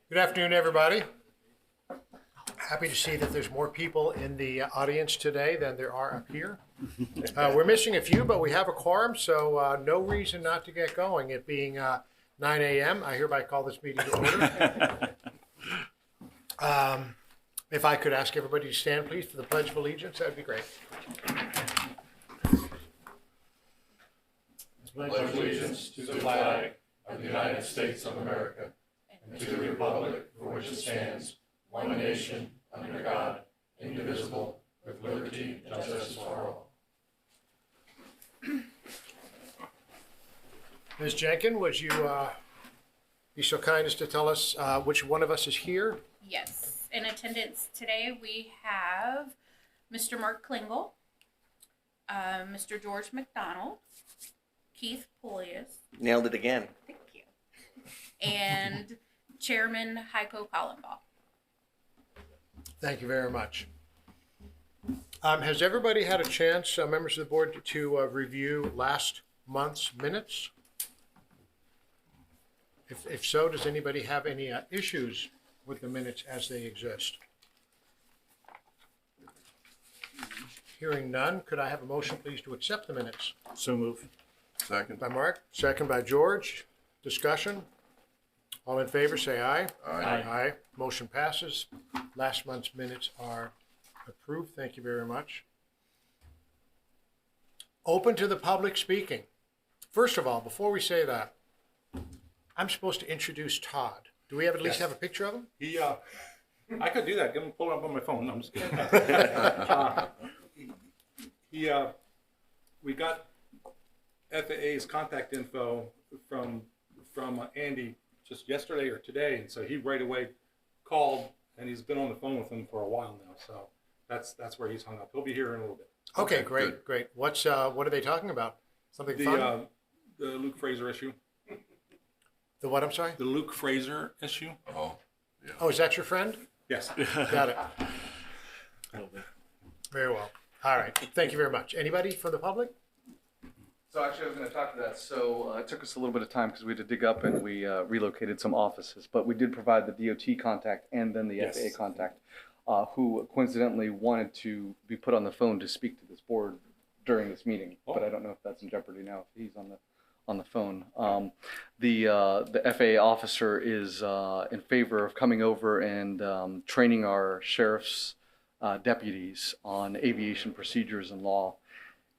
Good afternoon, everybody. Happy to see that there's more people in the audience today than there are up here. We're missing a few, but we have a quorum, so no reason not to get going. It being 9 a.m., I hereby call this meeting to order. If I could ask everybody to stand, please, for the Pledge of Allegiance, that'd be great. Pledge allegiance to the flag of the United States of America and to the republic for which it stands, one nation, under God, indivisible, with liberty and justice for all. Ms. Jenkins, would you be so kind as to tell us which one of us is here? Yes, in attendance today we have Mr. Mark Klingel, Mr. George McDonald, Keith Polius, Nailed it again. thank you, and Chairman Heiko Kallenbach. Thank you very much. Has everybody had a chance, members of the board, to review last month's minutes? If so, does anybody have any issues with the minutes as they exist? Hearing none, could I have a motion, please, to accept the minutes? So move. Second. By Mark, second by George. Discussion? All in favor, say aye. Aye. Aye. Motion passes. Last month's minutes are approved. Thank you very much. Open to the public speaking. First of all, before we say that, I'm supposed to introduce Todd. Do we have at least have a picture of him? I could do that. Give him pull it up on my phone. No, I'm just kidding. We got FAA's contact info from Andy just yesterday or today, and so he right away called, and he's been on the phone with him for a while now. So that's where he's hung up. He'll be here in a little bit. Okay, great, great. What are they talking about? Something fun? The Luke Fraser issue. The what? I'm sorry. The Luke Fraser issue. Oh, yeah. Oh, is that your friend? Yes. Got it. Very well. All right. Thank you very much. Anybody from the public? So actually, I was going to talk to that. So it took us a little bit of time because we had to dig up and we relocated some offices. But we did provide the DOT contact and then the Yes. FAA contact, who coincidentally wanted to be put on the phone to speak to this board during this meeting. Oh. But I don't know if that's in jeopardy now if he's on the phone. The FAA officer is in favor of coming over and training our sheriff's deputies on aviation procedures and law.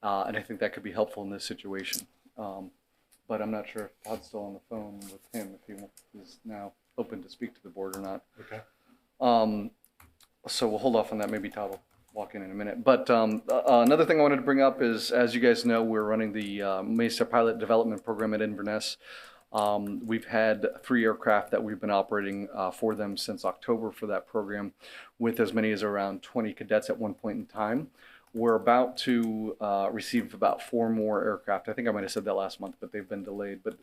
And I think that could be helpful in this situation. But I'm not sure if Todd's still on the phone with him, if he is now open to speak to the board or not. Okay. So we'll hold off on that. Maybe Todd will walk in a minute. But another thing I wanted to bring up is, as you guys know, we're running the Mesa Pilot Development Program at Inverness. We've had 3 aircraft that we've been operating for them since October for that program, with as many as around 20 cadets at one point in time. We're about to receive about 4 more aircraft. I think I might have said that last month, but they've been delayed. But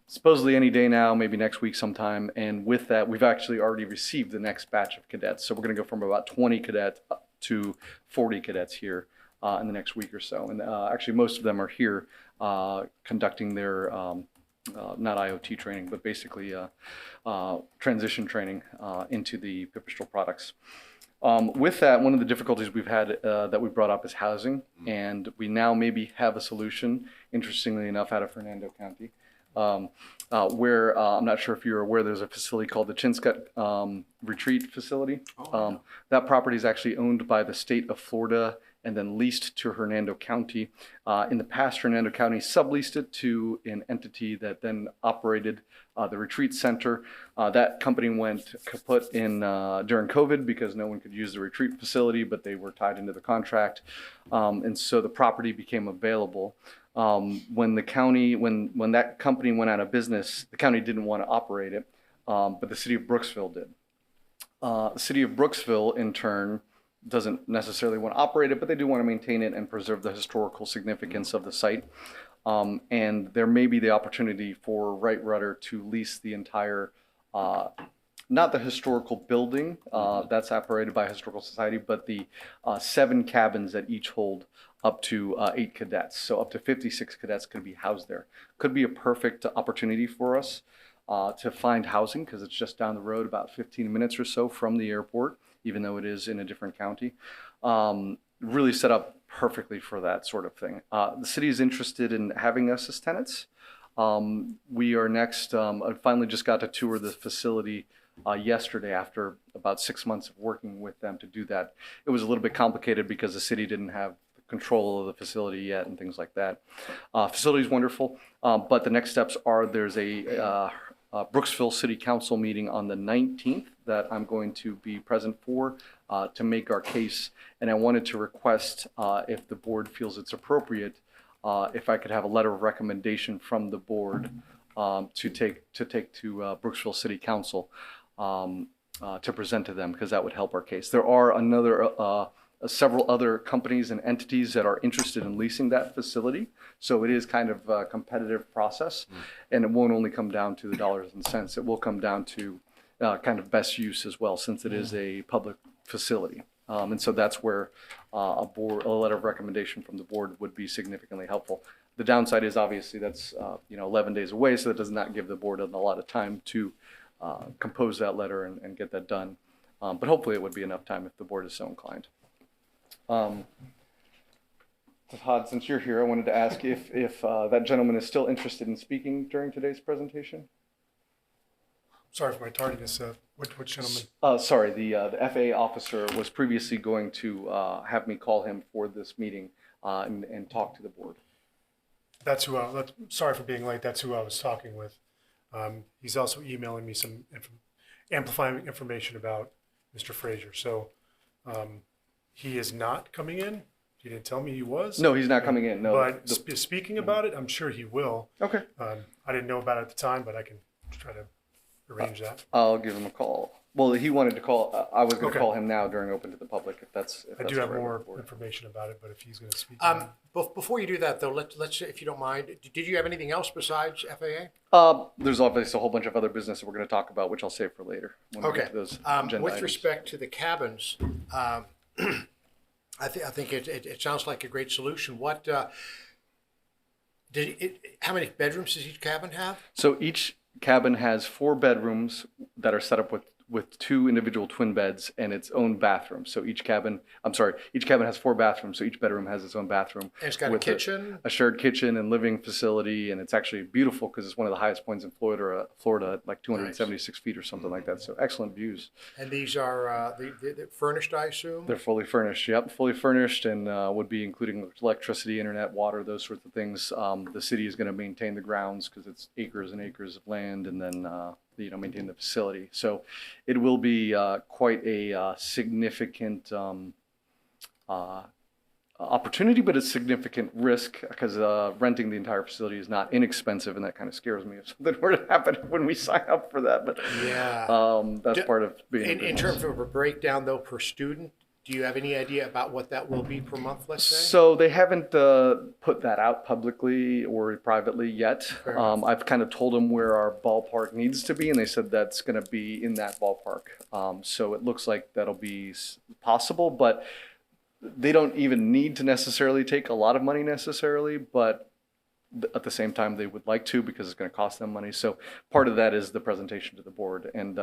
supposedly any day now, maybe next week sometime. And with that, we've actually already received the next batch of cadets. So we're going to go from about 20 cadets up to 40 cadets here in the next week or so. And actually, most of them are here conducting their not IoT training, but basically transition training into the Pipistrel products. With that, one of the difficulties we've had that we brought up is housing, and we now maybe have a solution, interestingly enough, out of Fernando County, where I'm not sure if you're aware, there's a facility called the Chinscut Retreat Facility. That property is actually owned by the state of Florida and then leased to Hernando County. In the past, Hernando County subleased it to an entity that then operated the retreat center. That company went kaput during COVID because no one could use the retreat facility, but they were tied into the contract. And so the property became available. When that company went out of business, the county didn't want to operate it, but the city of Brooksville did. The city of Brooksville, in turn, doesn't necessarily want to operate it, but they do want to maintain it and preserve the historical significance of the site. And there may be the opportunity for Wright Rudder to lease the entire, not the historical building that's operated by a historical society, but the 7 cabins that each hold up to 8 cadets. So up to 56 cadets could be housed there. Could be a perfect opportunity for us. to find housing because it's just down the road, about 15 minutes or so from the airport, even though it is in a different county. Really set up perfectly for that sort of thing. The city is interested in having us as tenants. We are next, I finally just got to tour the facility yesterday after about 6 months of working with them to do that. It was a little bit complicated because the city didn't have control of the facility yet and things like that. Facility is wonderful, but the next steps are there's a Brooksville City Council meeting on the 19th that I'm going to be present for to make our case. And I wanted to request, if the board feels it's appropriate, if I could have a letter of recommendation from the board to take to Brooksville City Council to present to them, because that would help our case. There are several other companies and entities that are interested in leasing that facility. So it is kind of a competitive process, and it won't only come down to the dollars and cents. It will come down to kind of best use as well, since it is a public facility. And so that's where a letter of recommendation from the board would be significantly helpful. The downside is obviously that's 11 days away, so that does not give the board a lot of time to compose that letter and get that done. But hopefully it would be enough time if the board is so inclined. Todd, since you're here, I wanted to ask if that gentleman is still interested in speaking during today's presentation. Sorry for my tardiness. Which gentleman? Sorry, the FAA officer was previously going to have me call him for this meeting and talk to the board. That's who. Sorry for being late. That's who I was talking with. He's also emailing me some amplifying information about Mr. Frazier. So he is not coming in. He didn't tell me he was. No, he's not coming in. No, but speaking about it, I'm sure he will. Okay. I didn't know about it at the time, but I can try to arrange that. I'll give him a call. Well, he wanted to call. I was going to Okay. call him now during open to the public. If that's I do have correct more with the board. information about it, but if he's going to speak, Before you do that, though, let's if you don't mind, did you have anything else besides FAA? There's obviously a whole bunch of other business that we're going to talk about, which I'll save for later. When we get Okay. to those agenda With items. respect to the cabins, I think it sounds like a great solution. What how many bedrooms does each cabin have? So each cabin has 4 bedrooms that are set up with 2 individual twin beds and its own bathroom. So each cabin has 4 bathrooms. So each bedroom has its own bathroom. And it's got a with kitchen. a shared kitchen and living facility. And it's actually beautiful because it's one of the highest points in Florida, like 276 feet or something like that. So excellent views. And these are they're furnished, I assume? They're fully furnished. Yep, fully furnished, and would be including electricity, internet, water, those sorts of things. The city is going to maintain the grounds because it's acres and acres of land, and then maintain the facility. So it will be quite a significant opportunity, but a significant risk because renting the entire facility is not inexpensive, and that kind of scares me if something were to happen when we sign up for that. But Yeah. that's part of being In terms of a breakdown, though, per student, do you have any idea about what that will be per month, let's say? So they haven't put that out publicly or privately yet. Fair enough. I've kind of told them where our ballpark needs to be, and they said that's going to be in that ballpark. So it looks like that'll be possible, but they don't even need to necessarily take a lot of money necessarily, but at the same time they would like to because it's going to cost them money. So part of that is the presentation to the board, and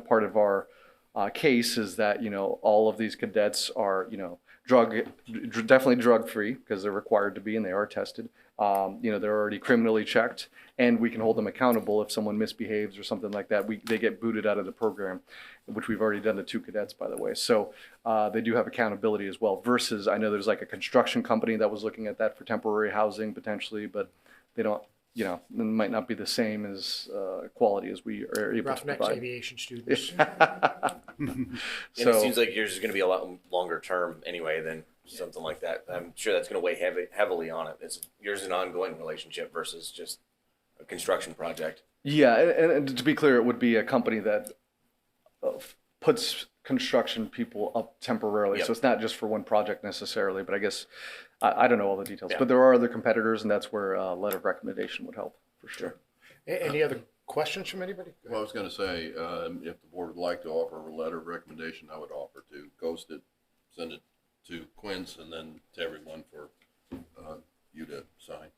part of our case is that all of these cadets are definitely drug free because they're required to be and they are tested. They're already criminally checked, and we can hold them accountable if someone misbehaves or something like that. They get booted out of the program, which we've already done to 2 cadets, by the way. So they do have accountability as well. Versus I know there's like a construction company that was looking at that for temporary housing potentially, but they don't. It might not be the same as quality as we are able to Roughnecks, provide. aviation students. And it seems like yours is going to be a lot longer term anyway than something like that. I'm sure that's going to weigh heavily on it. Yours is an ongoing relationship versus just a construction project. Yeah, and to be clear, it would be a company that puts construction people up temporarily. Yep. So it's not just for one project necessarily, but I guess, I don't know all the details. Yeah. But there are other competitors, and that's where a letter of recommendation would help, for sure. Any other questions from anybody? Well, I was going to say, if the board would like to offer a letter of recommendation, I would offer to post it, send it to Quince, and then to everyone for you to sign.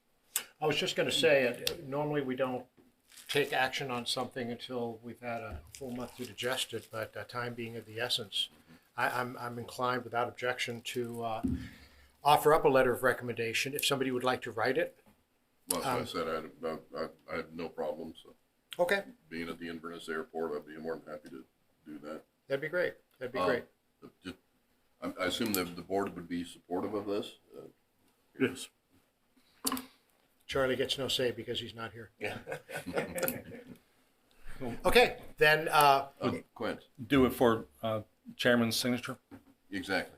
I was just going to say, normally we don't take action on something until we've had a full month to digest it, but time being of the essence, I'm inclined without objection to offer up a letter of recommendation if somebody would like to write it. Well, as I said, I have no problem. So Okay, being at the Inverness Airport, I'd be more than happy to do that. that'd be great. That'd be great. Just, I assume that the board would be supportive of this. Yes. Charlie gets no say because he's not here. Yeah. Okay, then, Quint, Do it for chairman's signature. exactly.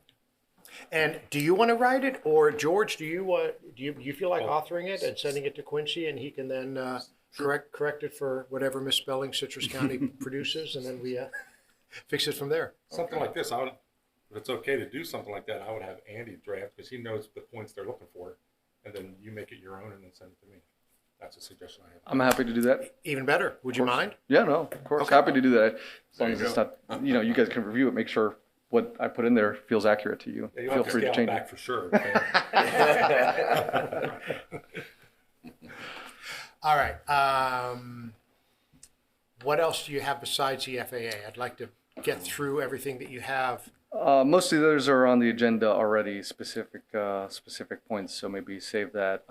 and do you want to write it, or George, do you feel like authoring it and sending it to Quincy, and he can then correct it for whatever misspelling Citrus County produces, and then we fix it from there. Something like this, if it's okay to do something like that, I would have Andy draft because he knows the points they're looking for, and then you make it your own and then send it to me. That's a suggestion I have. I'm happy to do that. Even better. Would you mind? Yeah, no, of course. Okay. Happy to do that. As long There as you it's go. not, you guys can review it, make sure what I put in there feels accurate to you. Yeah, you'll Feel have to free to scale change back it. for sure. All right. What else do you have besides the FAA? I'd like to get through everything that you have. Most of those are on the agenda already, specific points, so maybe save that.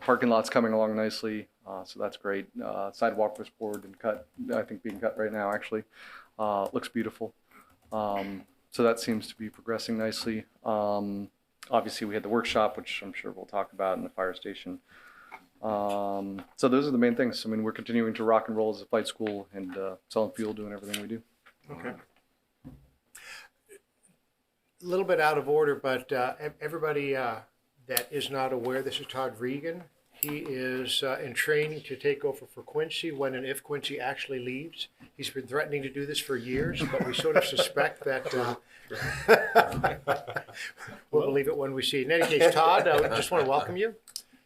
Parking lot's coming along nicely, so that's great. Sidewalk was poured and cut, I think being cut right now, actually. Looks beautiful. So that seems to be progressing nicely. Obviously, we had the workshop, which I'm sure we'll talk about, in the fire station. So those are the main things. I mean, we're continuing to rock and roll as a flight school and selling fuel, doing everything we do. Okay. A little bit out of order, but everybody that is not aware, this is Todd Regan. He is in training to take over for Quincy when and if Quincy actually leaves. He's been threatening to do this for years, but we sort of suspect that we'll believe it when we see it. In any case, Todd, I just want to welcome you.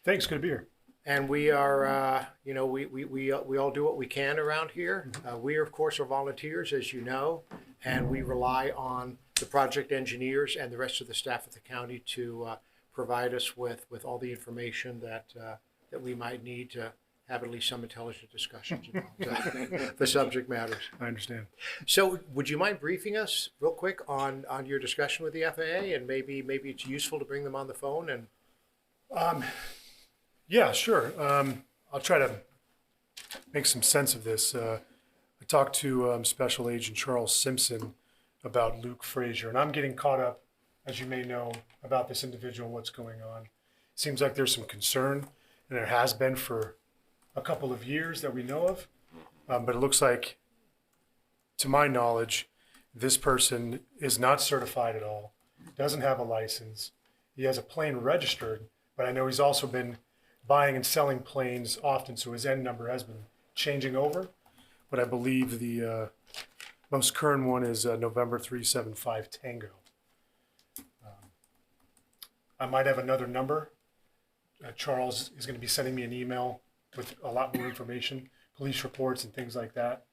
Thanks. Good to be here. And we are, we all do what we can around here. We, of course, are volunteers, as you know, and we rely on the project engineers and the rest of the staff of the county to provide us with all the information that we might need to have at least some intelligent discussions about the subject matters. I understand. So would you mind briefing us real quick on your discussion with the FAA, and maybe it's useful to bring them on the phone and Yeah, sure. I'll try to make some sense of this. I talked to Special Agent Charles Simpson about Luke Frazier, and I'm getting caught up, as you may know, about this individual, what's going on. Seems like there's some concern, and there has been for a couple of years that we know of, but it looks like, to my knowledge, this person is not certified at all, doesn't have a license. He has a plane registered, but I know he's also been buying and selling planes often, so his N number has been changing over. But I believe the most current one is November 375 Tango. I might have another number. Charles is going to be sending me an email with a lot more information, police reports and things like that.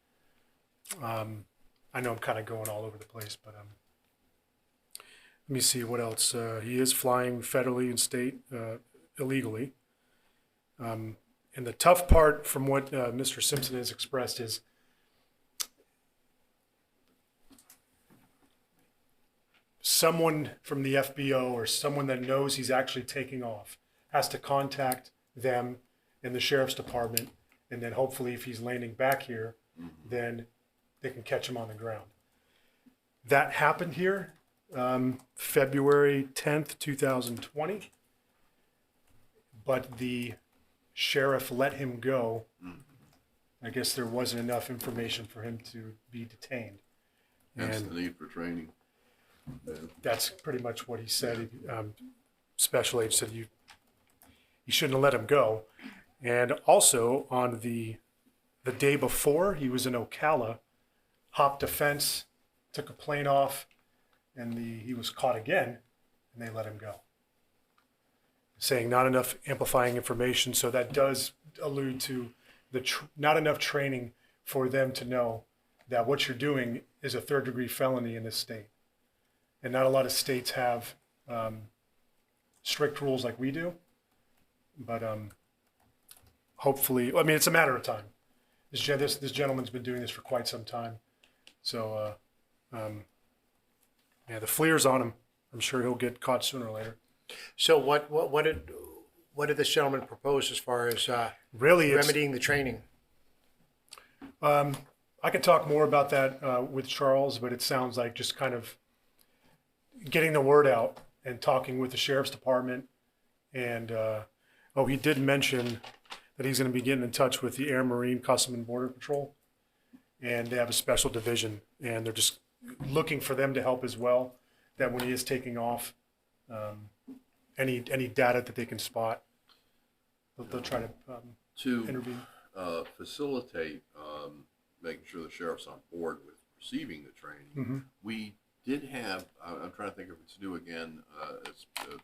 I know I'm kind of going all over the place, but let me see what else. He is flying federally and state illegally. And the tough part from what Mr. Simpson has expressed is someone from the FBO or someone that knows he's actually taking off has to contact them in the sheriff's department, and then hopefully if he's landing back here, then they can catch him on the ground. That happened here February 10th, 2020, but the sheriff let him go. I guess there wasn't enough information for him to be detained. Hence And the need for training. Yeah. that's pretty much what he said. Special agent said you shouldn't have let him go. And also on the day before, he was in Ocala, hopped a fence, took a plane off, and he was caught again, and they let him go. Saying not enough amplifying information, so that does allude to not enough training for them to know that what you're doing is a third-degree felony in this state. And not a lot of states have strict rules like we do, but hopefully, I mean, it's a matter of time. This gentleman's been doing this for quite some time. So, yeah, the fleer's on him. I'm sure he'll get caught sooner or later. So what did this gentleman propose as far as Really, it's, remedying the training? I could talk more about that with Charles, but it sounds like just kind of getting the word out and talking with the sheriff's department. And he did mention that he's going to be getting in touch with the Air, Marine, Custom and Border Patrol, and they have a special division, and they're just looking for them to help as well. That when he is taking off, any data that they can spot, they'll try to intervene. Facilitate making sure the sheriff's on board with receiving the training. Mm-hmm. We did have, I'm trying to think if it's due again, it's the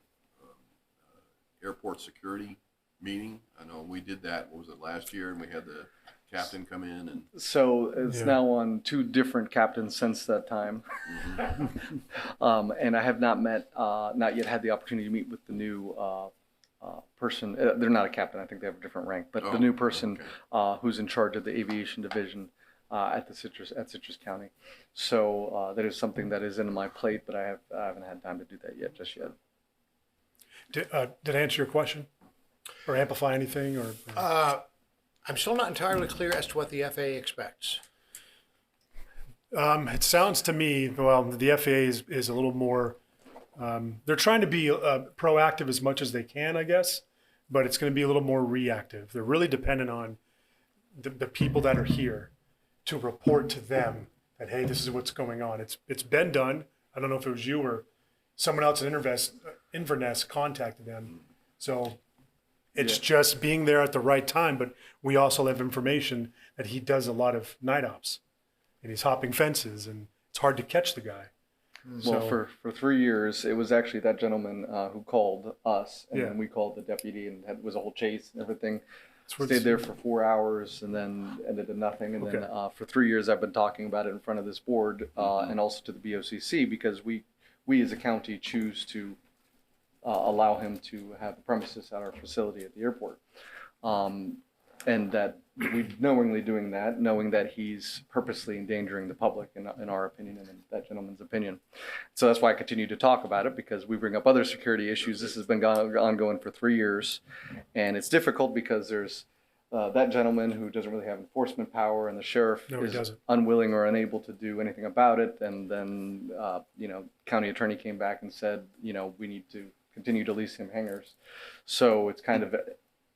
airport security meeting. I know we did that, what was it, last year, and we had the captain come in and. So it's Yeah. now on 2 different captains since that time. And I have not yet had the opportunity to meet with the new person. They're not a captain, I think they have a different rank, but the new person who's in charge of the aviation division at Citrus County. So that is something that is in my plate, but I haven't had time to do that yet, just yet. Did I answer your question, or amplify anything, or? I'm still not entirely clear as to what the FAA expects. It sounds to me, well, the FAA is a little more, they're trying to be proactive as much as they can, I guess, but it's going to be a little more reactive. They're really dependent on the people that are here to report to them that, hey, this is what's going on. It's been done. I don't know if it was you or someone else at Inverness contacted them. So it's just being there at the right time, but we also have information that he does a lot of night ops. And he's hopping fences, and it's hard to catch the guy. Well, for 3 years, it was actually that gentleman who called us, and Yeah. then we called the deputy, and it was a whole chase and everything. It's Stayed there for 4 hours, and then ended in nothing. And then for 3 years, I've been talking about it in front of this board and also to the BOCC, because we as a county choose to allow him to have the premises at our facility at the airport. And that we knowingly doing that, knowing that he's purposely endangering the public in our opinion and in that gentleman's opinion. So that's why I continue to talk about it, because we bring up other security issues. This has been ongoing for 3 years, and it's difficult because there's that gentleman who doesn't really have enforcement power, and the sheriff is unwilling or unable to do anything about it. And then, county attorney came back and said, we need to continue to lease him hangars. So it's kind of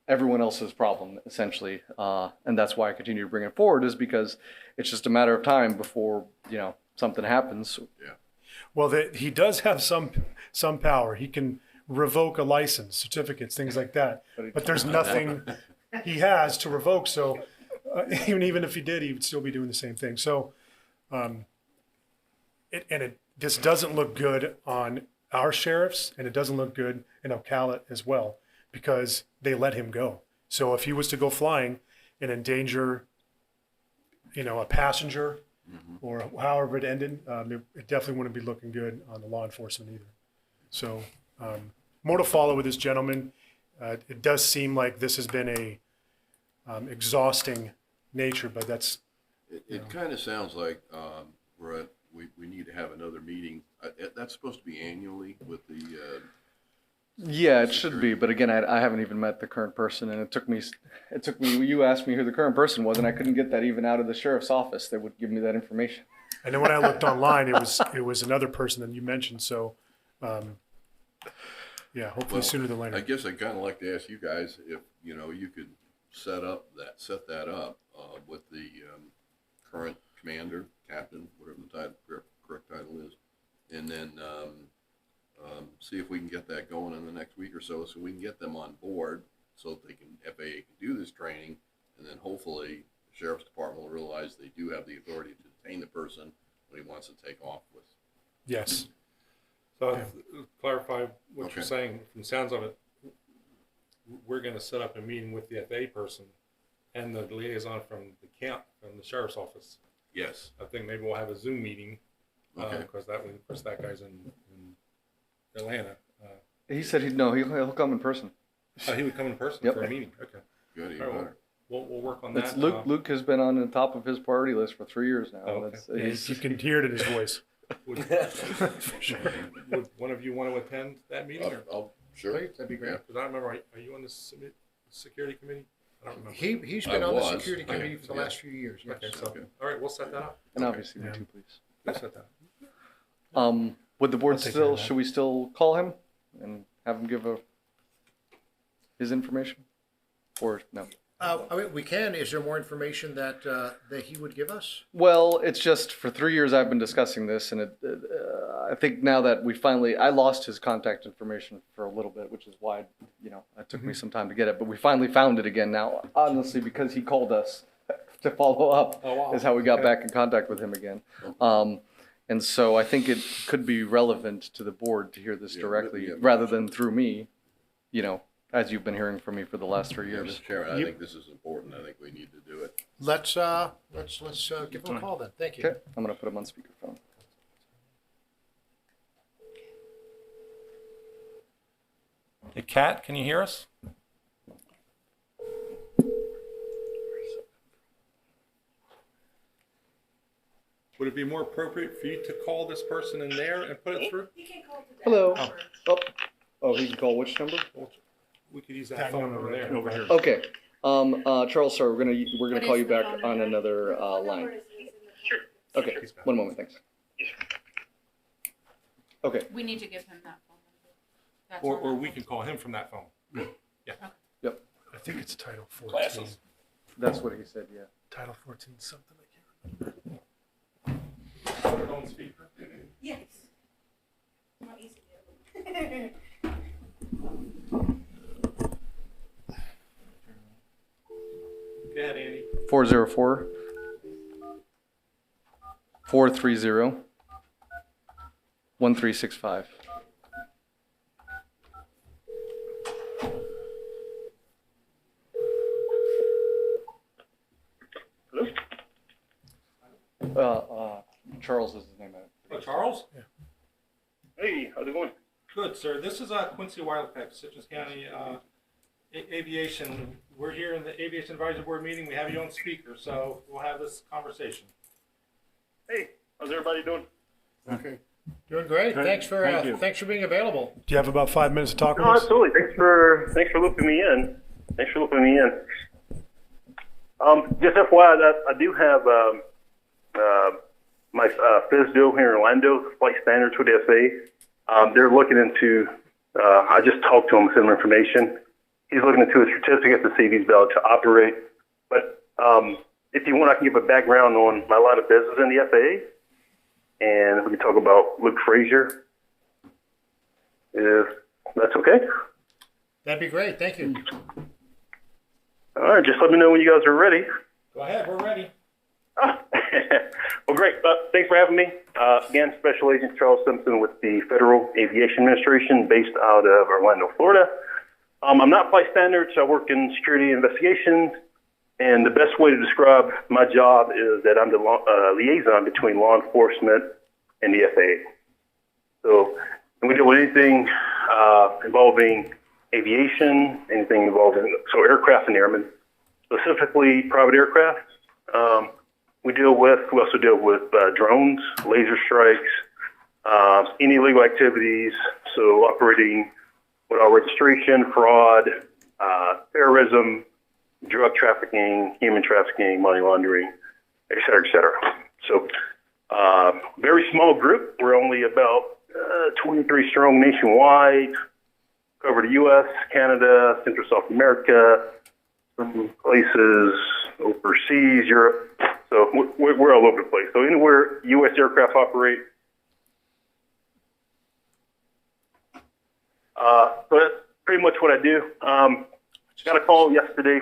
everyone else's problem, essentially. And that's why I continue to bring it forward, is because it's just a matter of time before, something happens. Yeah. Well, he does have some power. He can revoke a license, certificates, things like that. But there's nothing he has to revoke. So even if he did, he would still be doing the same thing. So, this doesn't look good on our sheriffs, and it doesn't look good in Ocala as well, because they let him go. So if he was to go flying and endanger, a passenger, or however it ended, it definitely wouldn't be looking good on the law enforcement either. So more to follow with this gentleman. It does seem like this has been a exhausting nature, but that's. It kind of sounds like we need to have another meeting. That's supposed to be annually with the. Yeah, it should be, but again, I haven't even met the current person, and it took me. You asked me who the current person was, and I couldn't get that even out of the sheriff's office. They would give me that information. And then when I looked online, it was another person that you mentioned. So, hopefully sooner than later. I guess I'd kind of like to ask you guys if you could set that up with the current commander, captain, whatever the correct title is, and then. See if we can get that going in the next week or so we can get them on board so that FAA can do this training, and then hopefully the sheriff's department will realize they do have the authority to detain the person when he wants to take off with. Yes. So clarify what you're saying. From the sounds of it, we're going to set up a meeting with the FAA person and the liaison from the sheriff's office. Yes. I think maybe we'll have a Zoom meeting because that guy's in Atlanta. He said he'll come in person. He would come in person for a meeting. Okay. Good, even All right, better. we'll work on It's that. Luke has been on the top of his priority list for 3 years now. Oh, okay. That's, Yeah, he's, you can hear it in his voice. Would one of you want to attend that meeting? Sure. Great, that'd be great. Because I remember, are you on the security committee? I don't remember. He's been I on the was. security committee for the Yeah. last few years, yes. Okay, so, Okay. all right, we'll set that up. and obviously Yeah. me too, please. We'll set that up. Would the board I'll take care still, of that. should we still call him and have him give his information? Or no? I mean, we can, is there more information that he would give us? Well, it's just for 3 years I've been discussing this, and I think now that I lost his contact information for a little bit, which is why, it took me some time to get it, but we finally found it again now, honestly, because he called us to follow up, Oh, wow. is how we got Okay. back in contact with him again. And so I think it could be relevant to the board to hear this Yeah, directly, yeah. rather than through me, as you've been hearing from me for the last 3 Yeah, years. Mr. Chairman, I Yep. think this is important. I think we need to do it. Let's give him a call then, thank you. Okay, I'm gonna put him on speakerphone. Hey, Kat, can you hear us? Would it be more appropriate for you to call this person in there and put it through? Hello. Oh, he can call which number? We could use that That phone number over right there. over here. Okay. Charles, sorry, we're gonna What call is you the back phone on number? another line. Okay, He's back. 1 moment, thanks. Okay, We need to give him that phone number. That's Or on we that can call him from that phone. yep, I think it's Title 14. Glasses. that's what he said, yeah. Title 14 something, I can't remember. Put it on speaker. Yes. Not easy to Go ahead, Andy. 404 430 1365. Charles is his name. Oh, Charles? Hey, how's it going? Good, sir. This is Quincy Wildcat, Citrus County Aviation. We're here in the Aviation Advisory Board meeting. We have you on speaker, so we'll have this conversation. Hey, how's everybody doing? Okay. Doing great, thanks for being available. Do you have about 5 minutes to talk with No, us? absolutely. Thanks for looping me in. Just FYI, I do have my FISDO here in Orlando, Flight Standards with the FAA. They're looking into. I just talked to him, sent him information. He's looking into a certificate to see if he's valid to operate. But if you want, I can give a background on my line of business in the FAA. And we can talk about Luke Frazier, if that's okay. That'd be great, thank you. All right, just let me know when you guys are ready. Go ahead, we're ready. Well, great. Thanks for having me. Again, Special Agent Charles Simpson with the Federal Aviation Administration based out of Orlando, Florida. I'm not flight standards. I work in security investigations. And the best way to describe my job is that I'm the liaison between law enforcement and the FAA. So, and we deal with anything involving aviation, anything involving aircraft and airmen, specifically private aircraft. We also deal with drones, laser strikes, any illegal activities. So operating without registration, fraud, terrorism, drug trafficking, human trafficking, money laundering, et cetera, et cetera. So, very small group. We're only about 23 strong nationwide. Cover the U.S., Canada, Central South America, some places overseas, Europe. So we're all over the place. So anywhere U.S. aircraft operate. So that's pretty much what I do. Got a call yesterday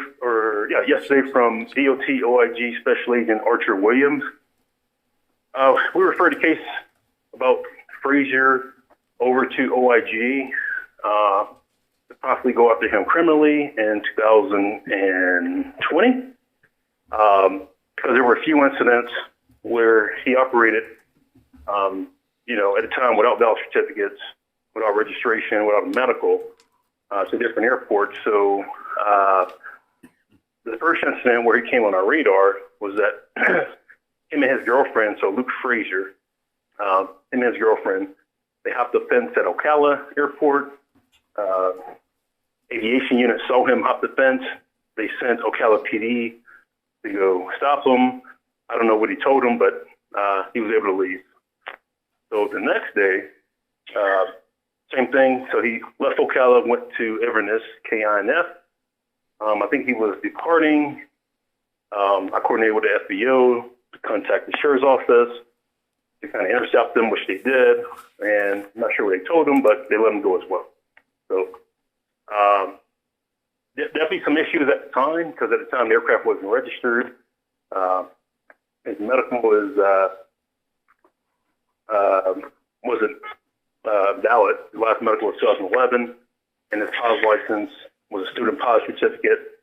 from DOT OIG Special Agent Archer Williams. We referred a case about Frazier over to OIG to possibly go after him criminally in 2020 because there were a few incidents where he operated, at a time without valid certificates, without registration, without medical to different airports. So the first incident where he came on our radar was that him and his girlfriend, so Luke Frazier, him and his girlfriend, they hopped the fence at Ocala Airport. Aviation unit saw him hop the fence. They sent Ocala PD to go stop him. I don't know what he told him, but he was able to leave. So the next day, same thing. So he left Ocala, went to Inverness, KINF. I think he was departing. I coordinated with the FBO to contact the sheriff's office to kind of intercept them, which they did. And I'm not sure what they told him, but they let him go as well. So definitely some issues at the time, because at the time the aircraft wasn't registered. His medical wasn't valid. His last medical was 2011, and his POS license was a student POS certificate.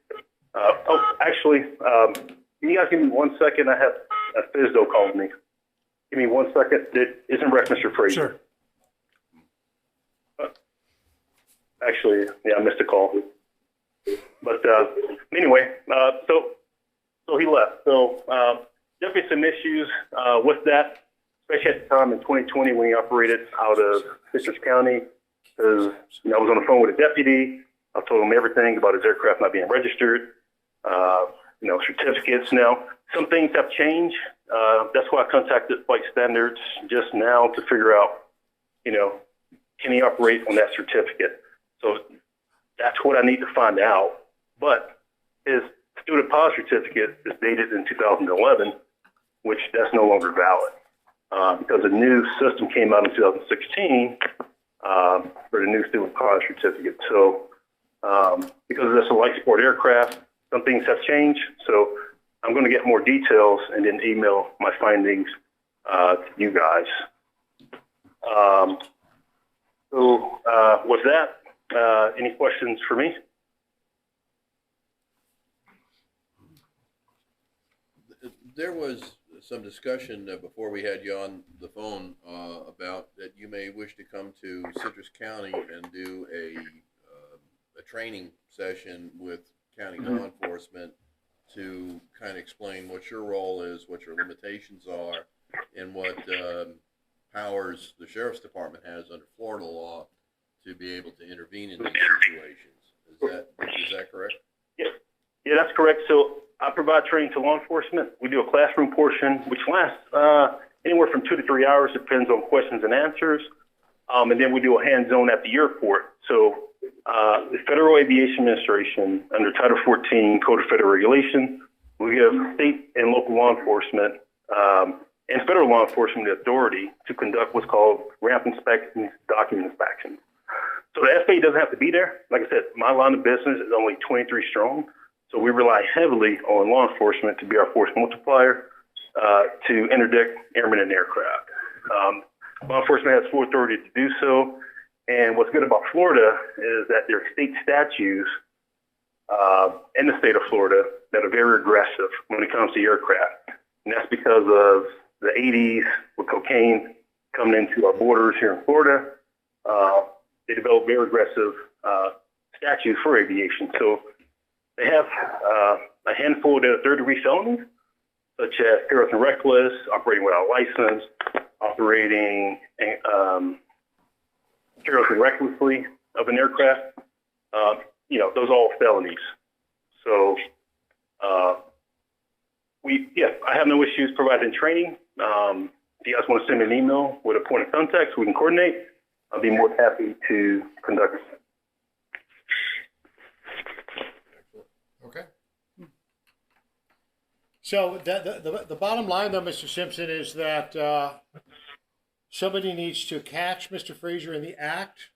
Actually, can you guys give me 1 second? I have a FISDO calling me. Give me 1 second. It isn't Mr. Frazier. Sure. Actually, yeah, I missed a call. But anyway, so he left. So definitely some issues with that, especially at the time in 2020 when he operated out of Citrus County. Because I was on the phone with a deputy. I told him everything about his aircraft not being registered. Certificates. Now, some things have changed. That's why I contacted Flight Standards just now to figure out, can he operate on that certificate? So that's what I need to find out. But his student POS certificate is dated in 2011, which that's no longer valid because a new system came out in 2016 for the new student POS certificate. So because it's a light sport aircraft, some things have changed. So I'm going to get more details and then email my findings to you guys. With that, any questions for me? There was some discussion before we had you on the phone about that you may wish to come to Citrus County and do a training session with county law enforcement to kind of explain what your role is, what your limitations are, and what powers the sheriff's department has under Florida law to be able to intervene in these situations. Is that correct? Yeah, that's correct. So I provide training to law enforcement. We do a classroom portion, which lasts anywhere from 2 to 3 hours, depends on questions and answers. And then we do a hands-on at the airport. So the Federal Aviation Administration, under Title 14 Code of Federal Regulations, we give state and local law enforcement and federal law enforcement the authority to conduct what's called ramp inspections, document inspections. So the FAA doesn't have to be there. Like I said, my line of business is only 23 strong. So we rely heavily on law enforcement to be our force multiplier to interdict airmen and aircraft. Law enforcement has full authority to do so. And what's good about Florida is that there are state statutes in the state of Florida that are very aggressive when it comes to aircraft. And that's because of the 80s with cocaine coming into our borders here in Florida. They developed very aggressive statutes for aviation. So they have a handful that are third-degree felonies, such as careless and reckless, operating without a license, operating carelessly and recklessly of an aircraft. Those are all felonies. So, I have no issues providing training. If you guys want to send me an email with a point of contact so we can coordinate, I'll be more than happy to conduct it. Okay. So the bottom line, though, Mr. Simpson, is that somebody needs to catch Mr. Frazier in the act,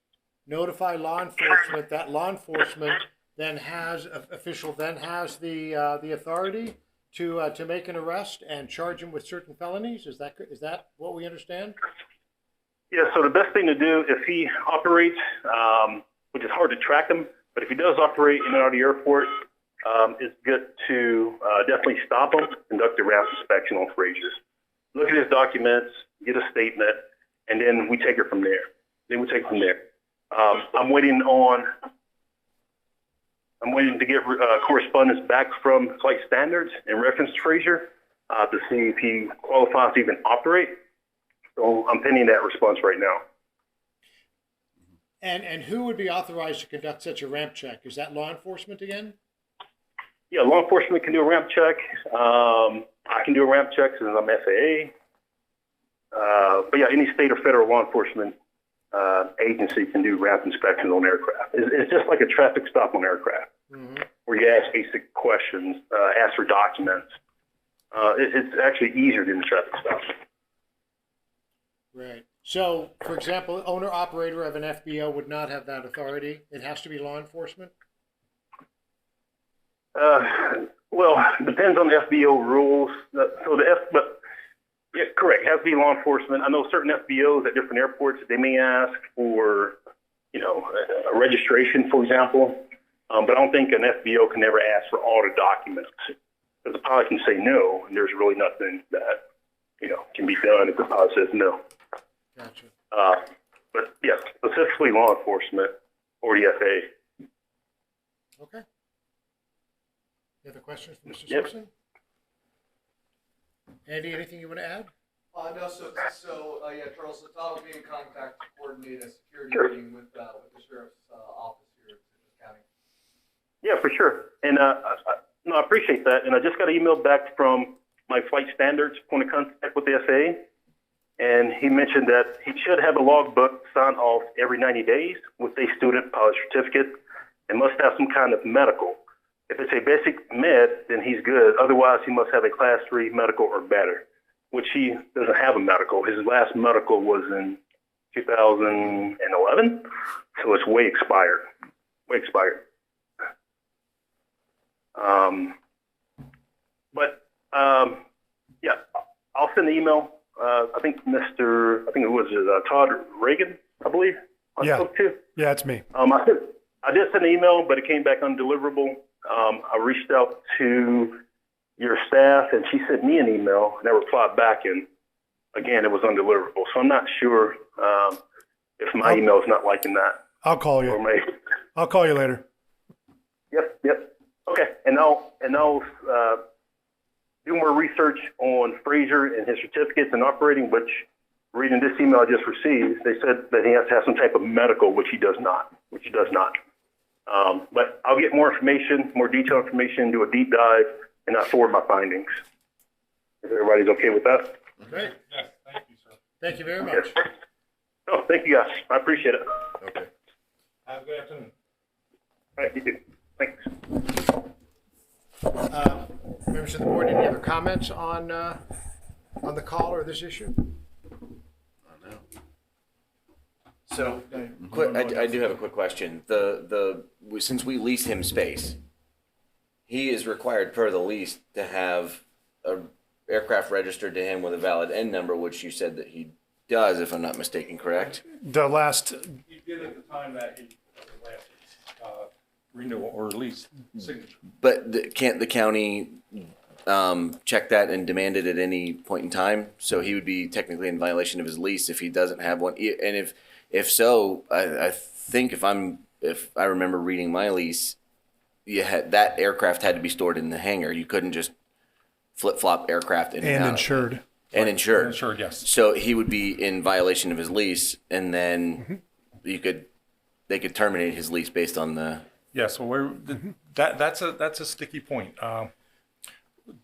notify law enforcement. That law enforcement then has the authority to make an arrest and charge him with certain felonies. Is that what we understand? Yeah. So the best thing to do if he operates, which is hard to track him, but if he does operate in and out of the airport, it's good to definitely stop him, conduct a ramp inspection on Frazier. Look at his documents, get a statement, and then we take it from there. I'm waiting on I'm waiting to get correspondence back from Flight Standards in reference to Frazier to see if he qualifies to even operate. So I'm pending that response right now. And who would be authorized to conduct such a ramp check? Is that law enforcement again? Yeah, law enforcement can do a ramp check. I can do a ramp check since I'm FAA. But yeah, any state or federal law enforcement agency can do ramp inspections on aircraft. It's just like a traffic stop on aircraft, where you ask basic questions, ask for documents. It's actually easier than the traffic stop. Right. So, for example, owner-operator of an FBO would not have that authority. It has to be law enforcement? Well, depends on the FBO rules. But yeah, correct. It has to be law enforcement. I know certain FBOs at different airports, they may ask for, a registration, for example. But I don't think an FBO can ever ask for all the documents. Because the pilot can say no, and there's really nothing that, can be done if the pilot says no. Gotcha. But yeah, specifically law enforcement or the FAA. Okay. Any other questions for Mr. Yep. Simpson? Andy, anything you want to add? No, yeah, Charles, so Todd will be in contact to coordinate a security Sure. meeting with the sheriff's office here in Citrus County. Yeah, for sure. And I appreciate that. And I just got an email back from my flight standards point of contact with the FAA. And he mentioned that he should have a logbook signed off every 90 days with a student pilot certificate and must have some kind of medical. If it's a basic med, then he's good. Otherwise, he must have a class 3 medical or better, which he doesn't have a medical. His last medical was in 2011, so it's way expired. Way expired. Yeah, I'll send an email. I think it was Todd Reagan, I believe. I spoke to. Yeah, it's me. I did send an email, but it came back undeliverable. I reached out to your staff, and she sent me an email, and I replied back, and again, it was undeliverable. So I'm not sure if my email is not liking that. I'll call you. Or I'll call you later. Yep. Okay, and I'll do more research on Frazier and his certificates and operating, which, reading this email I just received, they said that he has to have some type of medical, which he does not. But I'll get more information, more detailed information, do a deep dive, and I forward my findings. If everybody's okay with that. Great. Yes, thank you, sir. Thank you very much. Oh, thank you guys. I appreciate it. Okay. Have a good afternoon. All right, you too. Thanks. Members of the board, any other comments on the call or this issue? So, I do have a quick question. Since we lease him space, he is required per the lease to have a aircraft registered to him with a valid N number, which you said that he does, if I'm not mistaken, correct? The last, He did at the time that he last renewal or lease signature. But can't the county check that and demand it at any point in time? So he would be technically in violation of his lease if he doesn't have one. And if so, I think if I remember reading my lease, that aircraft had to be stored in the hangar. You couldn't just flip flop aircraft in and out. insured. And insured. Insured, yes. So he would be in violation of his lease, and then they could terminate his lease based on the. Yes, well, that's a sticky point.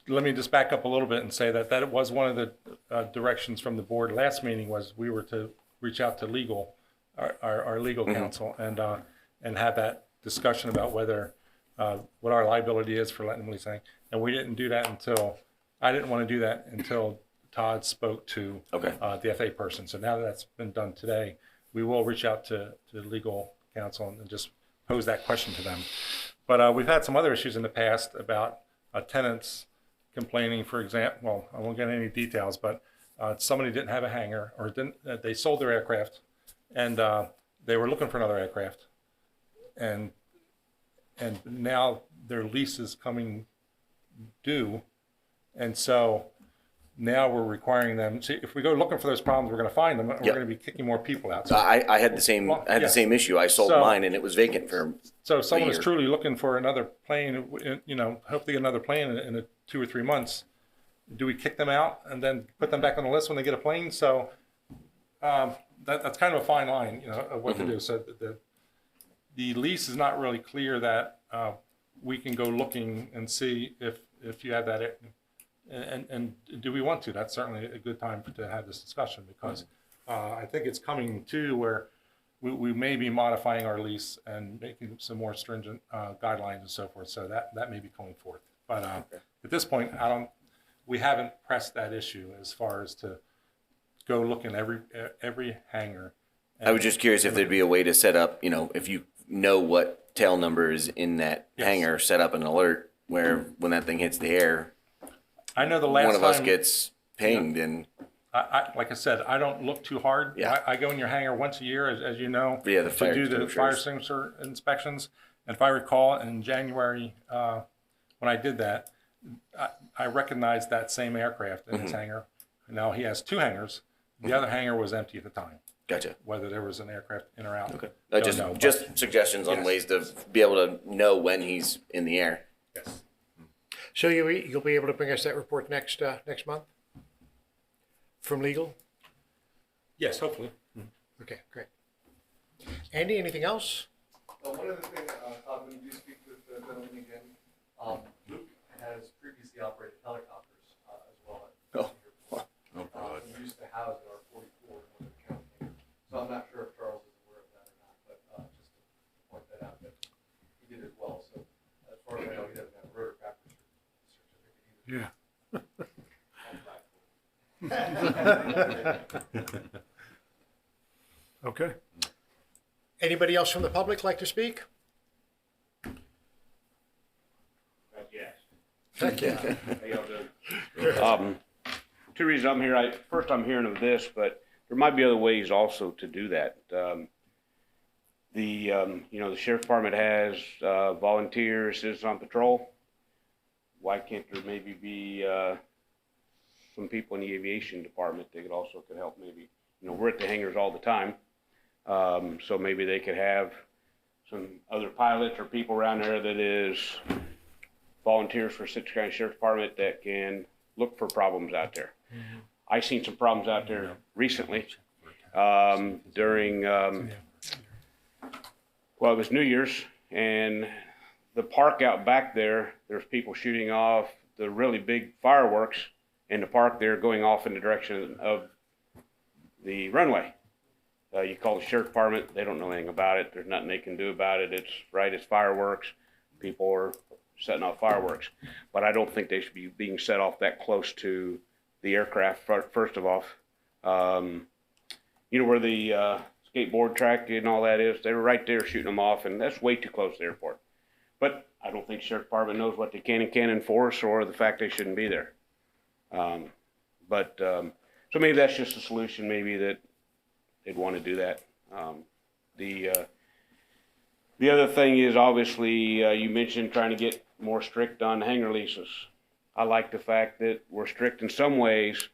Let me just back up a little bit and say that was one of the directions from the board last meeting was we were to reach out to legal, our legal counsel, and have that discussion about whether what our liability is for letting them lease. And we didn't do that I didn't want to do that until Todd spoke to the FA person. So now that that's been done today, we will reach out to the legal counsel and just pose that question to them. But we've had some other issues in the past about tenants complaining, for example, well, I won't get into any details, but somebody didn't have a hangar or they sold their aircraft and they were looking for another aircraft. And now their lease is coming due. And so now we're requiring them. See, if we go looking for those problems, we're going to find them, and we're Yep. going to be kicking more people out. So I had the same Well, I had yeah. the same issue. I sold So- mine and it was vacant for So if someone is year. truly looking for another plane, hopefully another plane in 2 or 3 months, do we kick them out and then put them back on the list when they get a plane? So that's kind of a fine line, of what to do. So the lease is not really clear that we can go looking and see if you have that. And do we want to? That's certainly a good time to have this discussion, because I think it's coming to where we may be modifying our lease and making some more stringent guidelines and so forth. So that may be coming forth. But at this point, we haven't pressed that issue as far as to go look in every hangar. I was just curious if there'd be a way to set up, if you know what tail number is in that Yes. hangar, set up an alert where when that thing hits the air, I know the last one of us time- gets pinged and like I said, I don't look too hard. Yeah. I go in your hangar once a year, as you know, Yeah, the to fire do the fire extinguishers. extinguisher inspections. And if I recall, in January, when I did that, I recognized that same aircraft in Mm-hmm. his hangar. Now he has 2 hangars. The other hangar was empty at the time. gotcha. Whether there was an aircraft in or out. Okay. Don't know, Just suggestions on Yes. ways to be able to know when he's in the air. Yes. So you'll be able to bring us that report next month from legal? Yes, hopefully. Okay, great. Andy, anything else? One other thing, when you do speak with the gentleman again, Luke has previously operated helicopters as well. Oh. Oh, God. He used to house at our 44 in the county. So I'm not sure if Charles is aware of that or not, but just to point that out, that he did as well. So as far as I know, he doesn't have a rotorcraft certificate either. Yeah. Okay. Anybody else from the public like to speak? Heck yeah. How y'all doing? Two reasons I'm here. First, I'm hearing of this, but there might be other ways also to do that. The sheriff's department has volunteers, citizens on patrol. Why can't there maybe be some people in the aviation department that could help maybe? We're at the hangars all the time, so maybe they could have some other pilots or people around there that is volunteers for Citrus County Sheriff's Department that can look for problems out there. I seen some problems out there recently during, it was New Year's, and the park out back there's people shooting off the really big fireworks in the park there going off in the direction of the runway. You call the Sheriff's Department, they don't know anything about it. There's nothing they can do about it. It's fireworks. People are setting off fireworks, but I don't think they should be being set off that close to the aircraft. First of all, where the skateboard track and all that is, they were right there shooting them off, and that's way too close to the airport. But I don't think the Sheriff's Department knows what they can and can't enforce, or the fact they shouldn't be there. So maybe that's just a solution. Maybe that they'd want to do that. The other thing is, obviously, you mentioned trying to get more strict on hangar leases. I like the fact that we're strict in some ways,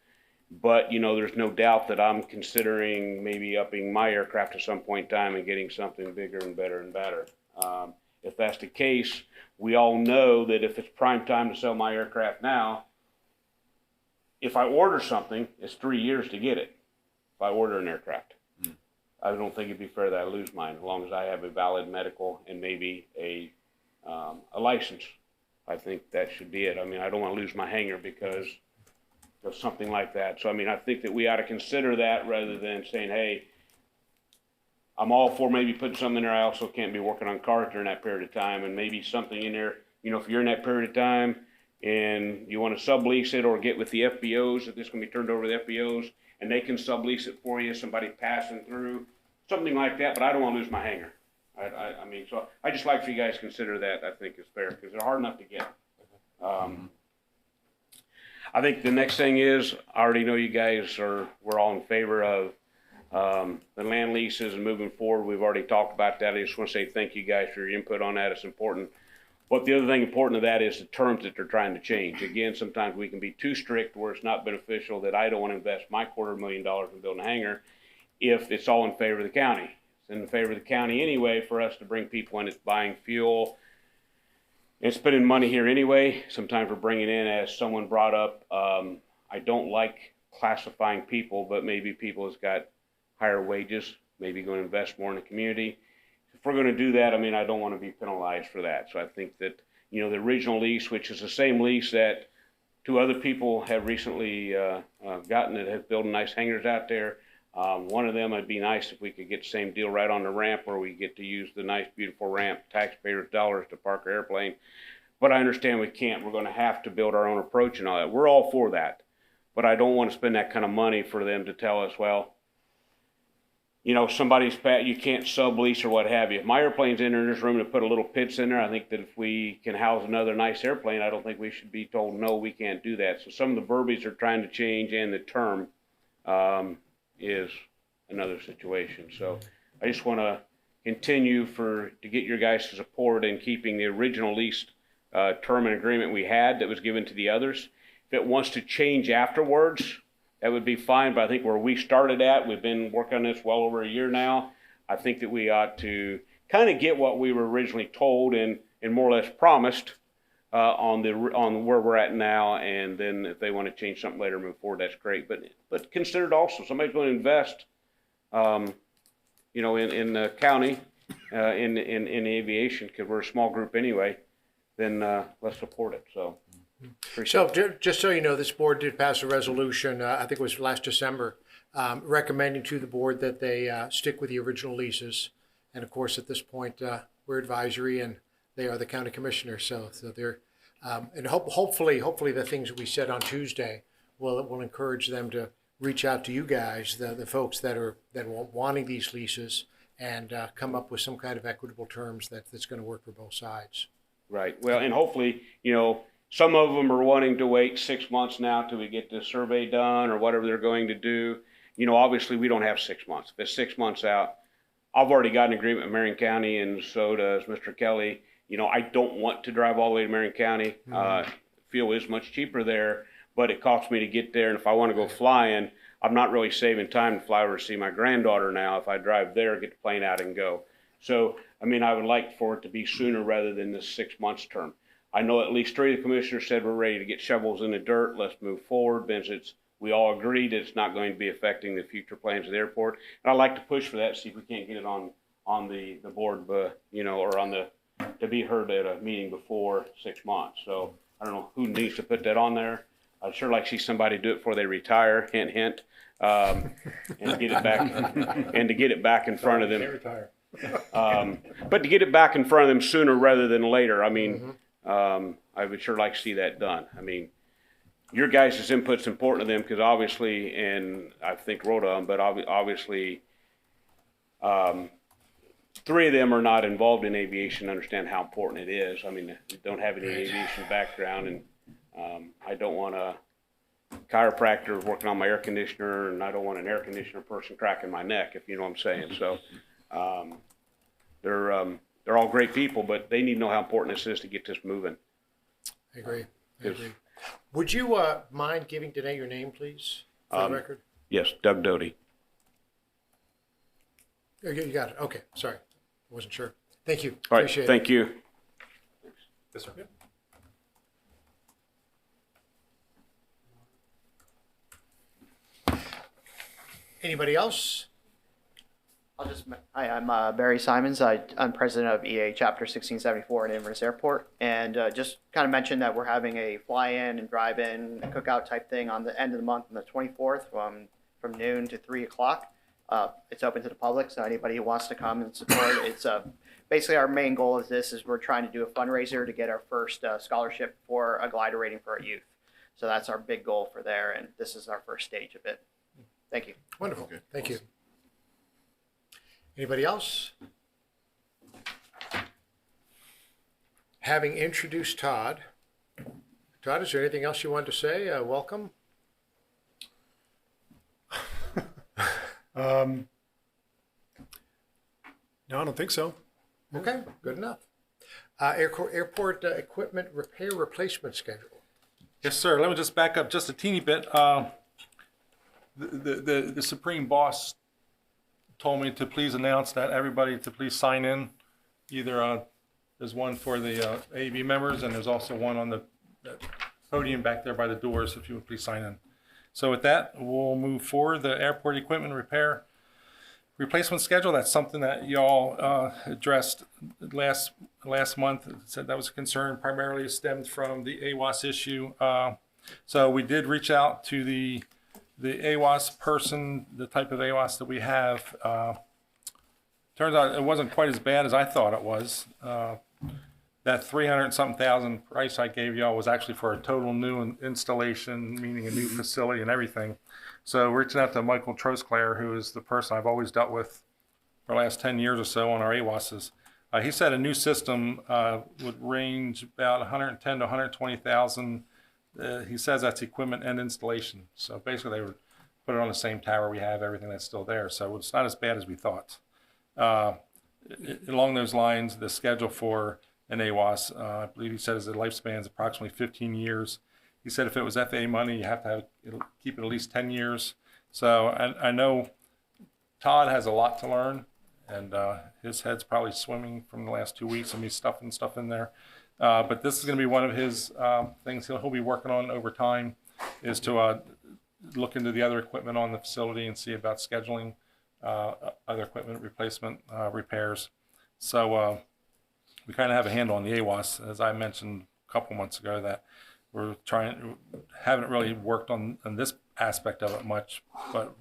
but, there's no doubt that I'm considering maybe upping my aircraft at some point in time and getting something bigger and better and better. If that's the case, we all know that if it's prime time to sell my aircraft now, if I order something, it's 3 years to get it, if I order an aircraft. I don't think it'd be fair that I lose mine, as long as I have a valid medical and maybe a license. I think that should be it. I don't want to lose my hangar because of something like that. So, I think that we ought to consider that rather than saying, hey, I'm all for maybe putting something in there. I also can't be working on cars during that period of time, and maybe something in there, if you're in that period of time and you want to sublease it or get with the FBOs, if this can be turned over to the FBOs, and they can sublease it for you, somebody passing through, something like that, but I don't want to lose my hangar. So I just like for you guys to consider that. I think is fair, because they're hard enough to get. I think the next thing is, I already know you guys we're all in favor of the land leases and moving forward. We've already talked about that. I just want to say thank you guys for your input on that. It's important. But the other thing important to that is the terms that they're trying to change. Again, sometimes we can be too strict where it's not beneficial, that I don't want to invest my $250,000 in building a hangar if it's all in favor of the county. It's in favor of the county anyway for us to bring people in. It's buying fuel and spending money here anyway. Sometimes we're bringing in, as someone brought up, I don't like classifying people, but maybe people has got higher wages, maybe going to invest more in the community. If we're going to do that, I mean, I don't want to be penalized for that. So I think that, you know, the original lease, which is the same lease that two other people have recently gotten that have built nice hangars out there. One of them, it'd be nice if we could get the same deal right on the ramp where we get to use the nice, beautiful ramp, taxpayers' dollars to park our airplane. But I understand we can't. We're going to have to build our own approach and all that. We're all for that. But I don't want to spend that kind of money for them to tell us, well, you know, you can't sublease or what have you. If my airplane's in there, there's room to put a little pits in there. I think that if we can house another nice airplane, I don't think we should be told, no, we can't do that. So some of the verbiage are trying to change, and the term is another situation. So I just want to continue to get your guys' support in keeping the original lease term and agreement we had that was given to the others. If it wants to change afterwards, that would be fine, but I think where we started at, we've been working on this well over a year now. I think that we ought to kind of get what we were originally told and more or less promised on where we're at now, and then if they want to change something later, move forward, that's great. But consider it also, somebody's going to invest, you know, in the county, in aviation, because we're a small group anyway, then let's support it. So. So just so you know, this board did pass a resolution, I think it was last December, recommending to the board that they stick with the original leases. And of course, at this point, we're advisory and they are the county commissioners. So they're, and hopefully the things that we said on Tuesday will encourage them to reach out to you guys, the folks that are wanting these leases, and come up with some kind of equitable terms that's going to work for both sides. Right. Well, and hopefully, you know, some of them are wanting to wait 6 months now till we get the survey done or whatever they're going to do. You know, obviously we don't have 6 months. If it's 6 months out, I've already got an agreement with Marion County, and so does Mr. Kelly. You know, I don't want to drive all the way to Marion County. Fuel is much cheaper there, but it costs me to get there. And if I want to go flying, I'm not really saving time to fly over to see my granddaughter now. If I drive there, get the plane out and go. So, I mean, I would like for it to be sooner rather than this 6 months term. I know at least 3 of the commissioners said we're ready to get shovels in the dirt. Let's move forward. Because we all agreed that it's not going to be affecting the future plans of the airport. And I'd like to push for that, see if we can't get it on the board, you know, or to be heard at a meeting before 6 months. So I don't know who needs to put that on there. I'd sure like to see somebody do it before they retire, hint, hint, and get it back and to get it back in front of them. But to get it back in front of them sooner rather than later. I mean, I would sure like to see that done. I mean, your guys' input's important to them because obviously, and I think Rhoda, but obviously, 3 of them are not involved in aviation, understand how important it is. I mean, they don't have any aviation background, and I don't want a chiropractor working on my air conditioner, and I don't want an air conditioner person cracking my neck, if you know what I'm saying. So they're all great people, but they need to know how important this is to get this moving. I agree. Would you mind giving Danae your name, please, for the record? Yes, Doug Doty. Oh, you got it. Okay, sorry. I wasn't sure. Thank you. All right, Appreciate it. thank you. Yes, sir. Anybody else? Hi, I'm Barry Simons. I'm president of EA Chapter 1674 at Inverness Airport. And just kind of mentioned that we're having a fly-in and drive-in cookout type thing on the end of the month on the 24th from noon to 3 o'clock. It's open to the public, so anybody who wants to come and support. It's basically our main goal is we're trying to do a fundraiser to get our first scholarship for a glider rating for our youth. So that's our big goal for there, and this is our first stage of it. Thank you. Wonderful. Okay. Thank you. Anybody else? Having introduced Todd, is there anything else you wanted to say? Welcome. No, I don't think so. Okay, good enough. Airport equipment repair replacement schedule. Yes, sir. Let me just back up just a teeny bit. The supreme boss told me to please announce that everybody to please sign in. Either there's one for the AEB members, and there's also one on the podium back there by the doors. If you would please sign in. So with that, we'll move forward. The airport equipment repair replacement schedule. That's something that y'all addressed last month. It said that was a concern. Primarily stemmed from the AWAS issue. So we did reach out to the AWAS person, the type of AWAS that we have. Turns out it wasn't quite as bad as I thought it was. That 300-something thousand price I gave y'all was actually for a total new installation, meaning a new facility and everything. So reaching out to Michael Trosclair, who is the person I've always dealt with for the last 10 years or so on our AWASs. He said a new system would range about 110 to 120,000. He says that's equipment and installation. So basically they would put it on the same tower we have, everything that's still there. So it's not as bad as we thought. Along those lines, the schedule for an AWAS, I believe he said the lifespan is approximately 15 years. He said if it was FAA money, you have to keep it at least 10 years. So I know Todd has a lot to learn, and his head's probably swimming from the last 2 weeks, and he's stuffing stuff in there. But this is going to be one of his things he'll be working on over time, is to look into the other equipment on the facility and see about scheduling other equipment replacement repairs. So we kind of have a handle on the AWAS, as I mentioned a couple months ago, that haven't really worked on this aspect of it much, but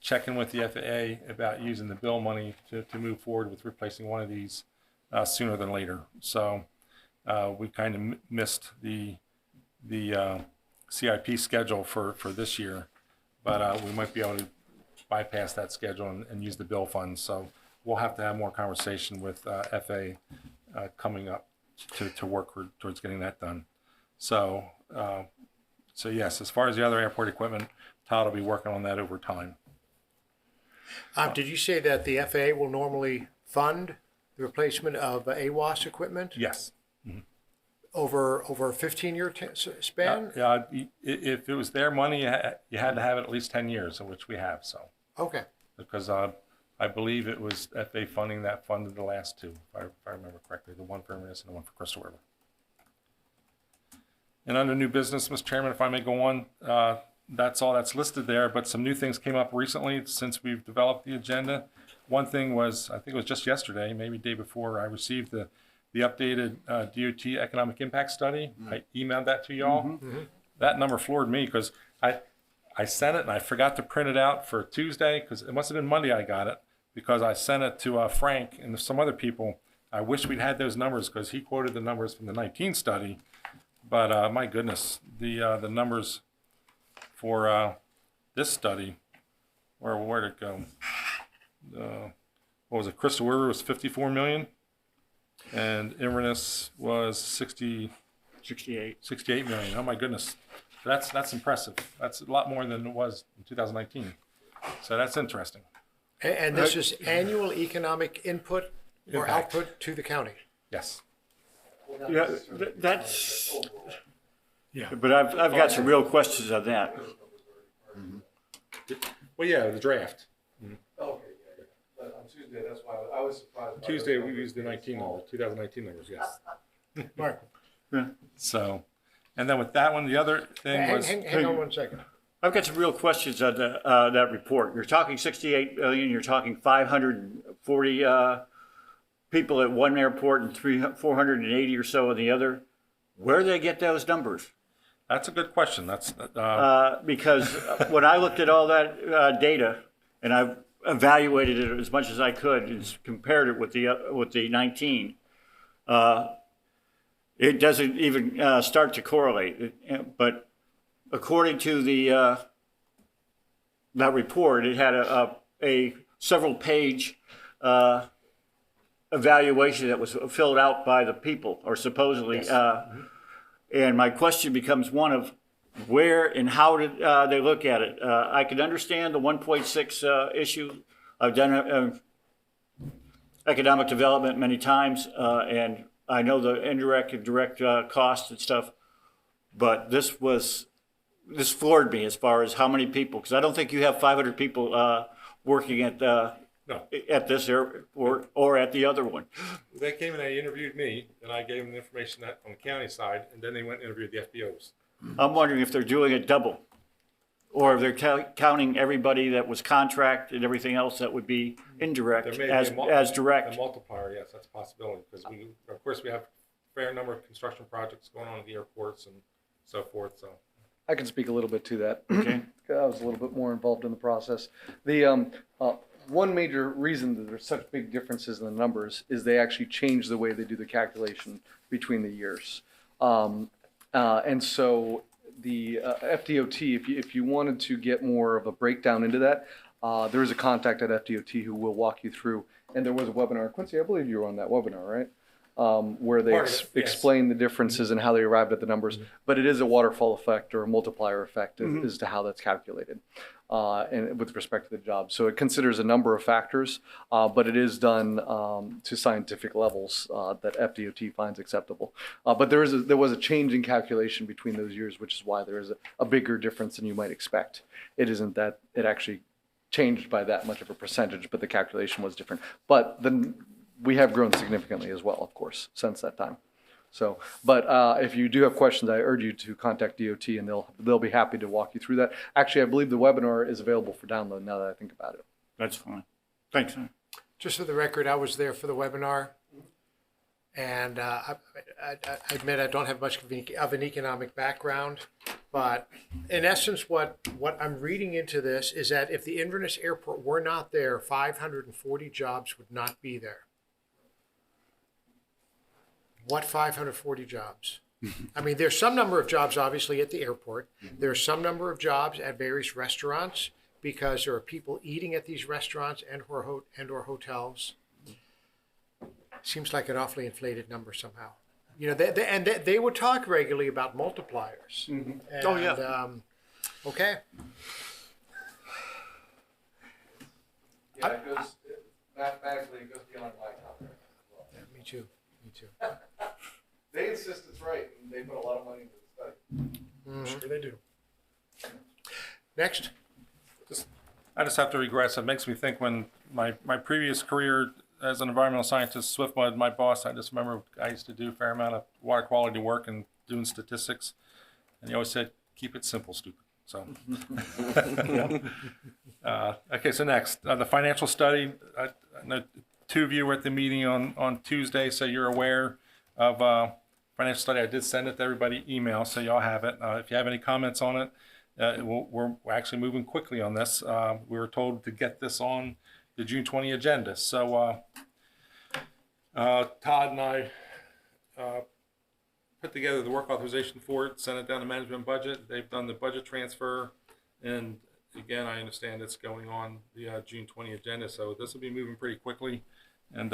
checking with the FAA about using the bill money to move forward with replacing one of these sooner than later. So we kind of missed the CIP schedule for this year, but we might be able to bypass that schedule and use the bill funds. So we'll have to have more conversation with FAA coming up to work towards getting that done. So yes, as far as the other airport equipment, Todd will be working on that over time. Did you say that the FAA will normally fund the replacement of AWAS equipment? Yes. Over a 15-year span? If it was their money, you had to have it at least 10 years, which we have. So okay. Because I believe it was FAA funding that funded the last two, if I remember correctly, the one for Inverness and the one for Crystal River. And under new business, Mr. Chairman, if I may go on, that's all that's listed there, but some new things came up recently since we've developed the agenda. One thing was, I think it was just yesterday, maybe the day before, I received the updated DOT economic impact study. I emailed that to y'all. That number floored me because I sent it and I forgot to print it out for Tuesday, because it must have been Monday I got it, because I sent it to Frank and some other people. I wish we'd had those numbers because he quoted the numbers from the 19 study. But my goodness, the numbers for this study, where'd it go? What was it? Crystal River was 54 million, and Inverness was 68 million. Oh my goodness, that's impressive. That's a lot more than it was in 2019. So that's interesting. And this is annual economic input or Impact. output to the county? Yes. Yeah, that's, yeah, but I've got some real questions on that. Well, yeah, the draft. Okay, yeah. But on Tuesday, that's why I was surprised. Tuesday we used the 2019 numbers, yes. Right. So, and then with that one, the other thing was. Hang on 1 second. I've got some real questions on that report. You're talking 68 million, you're talking 540 people at one airport and 480 or so in the other. Where do they get those numbers? That's a good question. That's because when I looked at all that data and I evaluated it as much as I could and compared it with the 19, it doesn't even start to correlate. But according to that report, it had a several page evaluation that was filled out by the people, or supposedly. Yes. And my question becomes one of where and how did they look at it? I can understand the 1.6 issue. I've done economic development many times, and I know the indirect and direct costs and stuff, but this floored me as far as how many people, because I don't think you have 500 people working at at this airport or at the other one. They came and they interviewed me, and I gave them the information that on the county side, and then they went and interviewed the FBOs. I'm wondering if they're doing it double, or if they're counting everybody that was contract and everything else that would be indirect There may be as direct. A multiplier, yes, that's a possibility, because of course, we have a fair number of construction projects going on at the airports and so forth, so. I can speak a little bit to that. Okay. I was a little bit more involved in the process. The one major reason that there's such big differences in the numbers is they actually change the way they do the calculation between the years. And so the FDOT, if you wanted to get more of a breakdown into that, there is a contact at FDOT who will walk you through. And there was a webinar. Quincy, I believe you were on that webinar, right? Where they explain the differences and how they arrived at the numbers. But it is a waterfall effect or a multiplier effect as to how that's calculated and with respect to the job. So it considers a number of factors, but it is done to scientific levels that FDOT finds acceptable. But there was a change in calculation between those years, which is why there is a bigger difference than you might expect. It isn't that it actually changed by that much of a percentage, but the calculation was different. But then we have grown significantly as well, of course, since that time. So, but if you do have questions, I urge you to contact DOT, and they'll be happy to walk you through that. Actually, I believe the webinar is available for download now that I think about it. That's fine. Thanks. Just for the record, I was there for the webinar, and I admit I don't have much of an economic background, but in essence, what I'm reading into this is that if the Inverness Airport were not there, 540 jobs would not be there. What 540 jobs? I mean, there's some number of jobs, obviously, at the airport. There's some number of jobs at various restaurants because there are people eating at these restaurants and or hotels. Seems like an awfully inflated number somehow. You know, they would talk regularly about multipliers. Mm-hmm. And, Oh, yeah. Okay. Yeah, it goes, mathematically, it goes beyond my comprehension as well. Yeah, me too. They insist it's right, and they put a lot of money into the study. Sure they do. Next. I just have to regress. It makes me think when my previous career as an environmental scientist, SwiftMud, my boss, I just remember I used to do a fair amount of water quality work and doing statistics. And he always said, keep it simple, stupid. So, okay, so next, the financial study. I know two of you were at the meeting on Tuesday, so you're aware of financial study. I did send it to everybody email, so y'all have it. If you have any comments on it, we're actually moving quickly on this. We were told to get this on the June 20 agenda. So Todd and I put together the work authorization for it, sent it down to management budget. They've done the budget transfer, and again, I understand it's going on the June 20 agenda, so this will be moving pretty quickly. And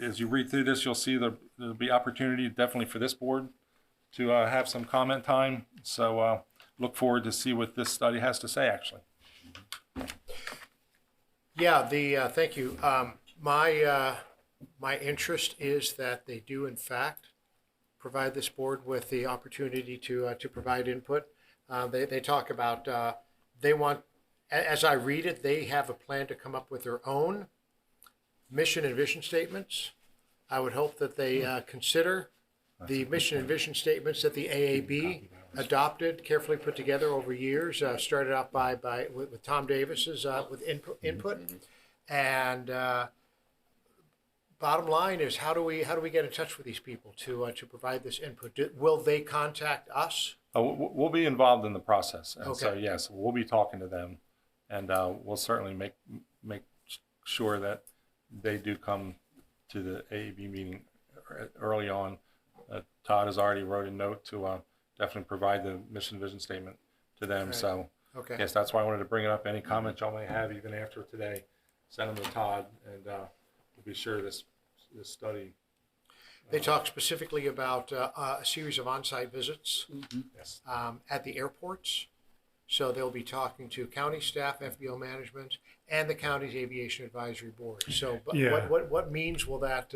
as you read through this, you'll see there'll be opportunity definitely for this board to have some comment time. So look forward to see what this study has to say, actually. Yeah, thank you. My interest is that they do, in fact, provide this board with the opportunity to provide input. They talk about, they want, as I read it, they have a plan to come up with their own mission and vision statements. I would hope that they consider the mission and vision statements that the AAB adopted, carefully put together over years, started out with Tom Davis's with input. And bottom line is, how do we get in touch with these people to provide this input? Will they contact us? We'll be involved in the process, and Okay. so yes, we'll be talking to them, and we'll certainly make sure that they do come to the AAB meeting early on. Todd has already wrote a note to definitely provide the mission vision statement to them. Right. So Okay. yes, that's why I wanted to bring it up. Any comments y'all may have, even after today, send them to Todd, and we'll be sure this study. They talk specifically about a series of on-site visits Yes. at the airports. So they'll be talking to county staff, FBO management, and the county's Aviation Advisory Board. So but Yeah. what means will that,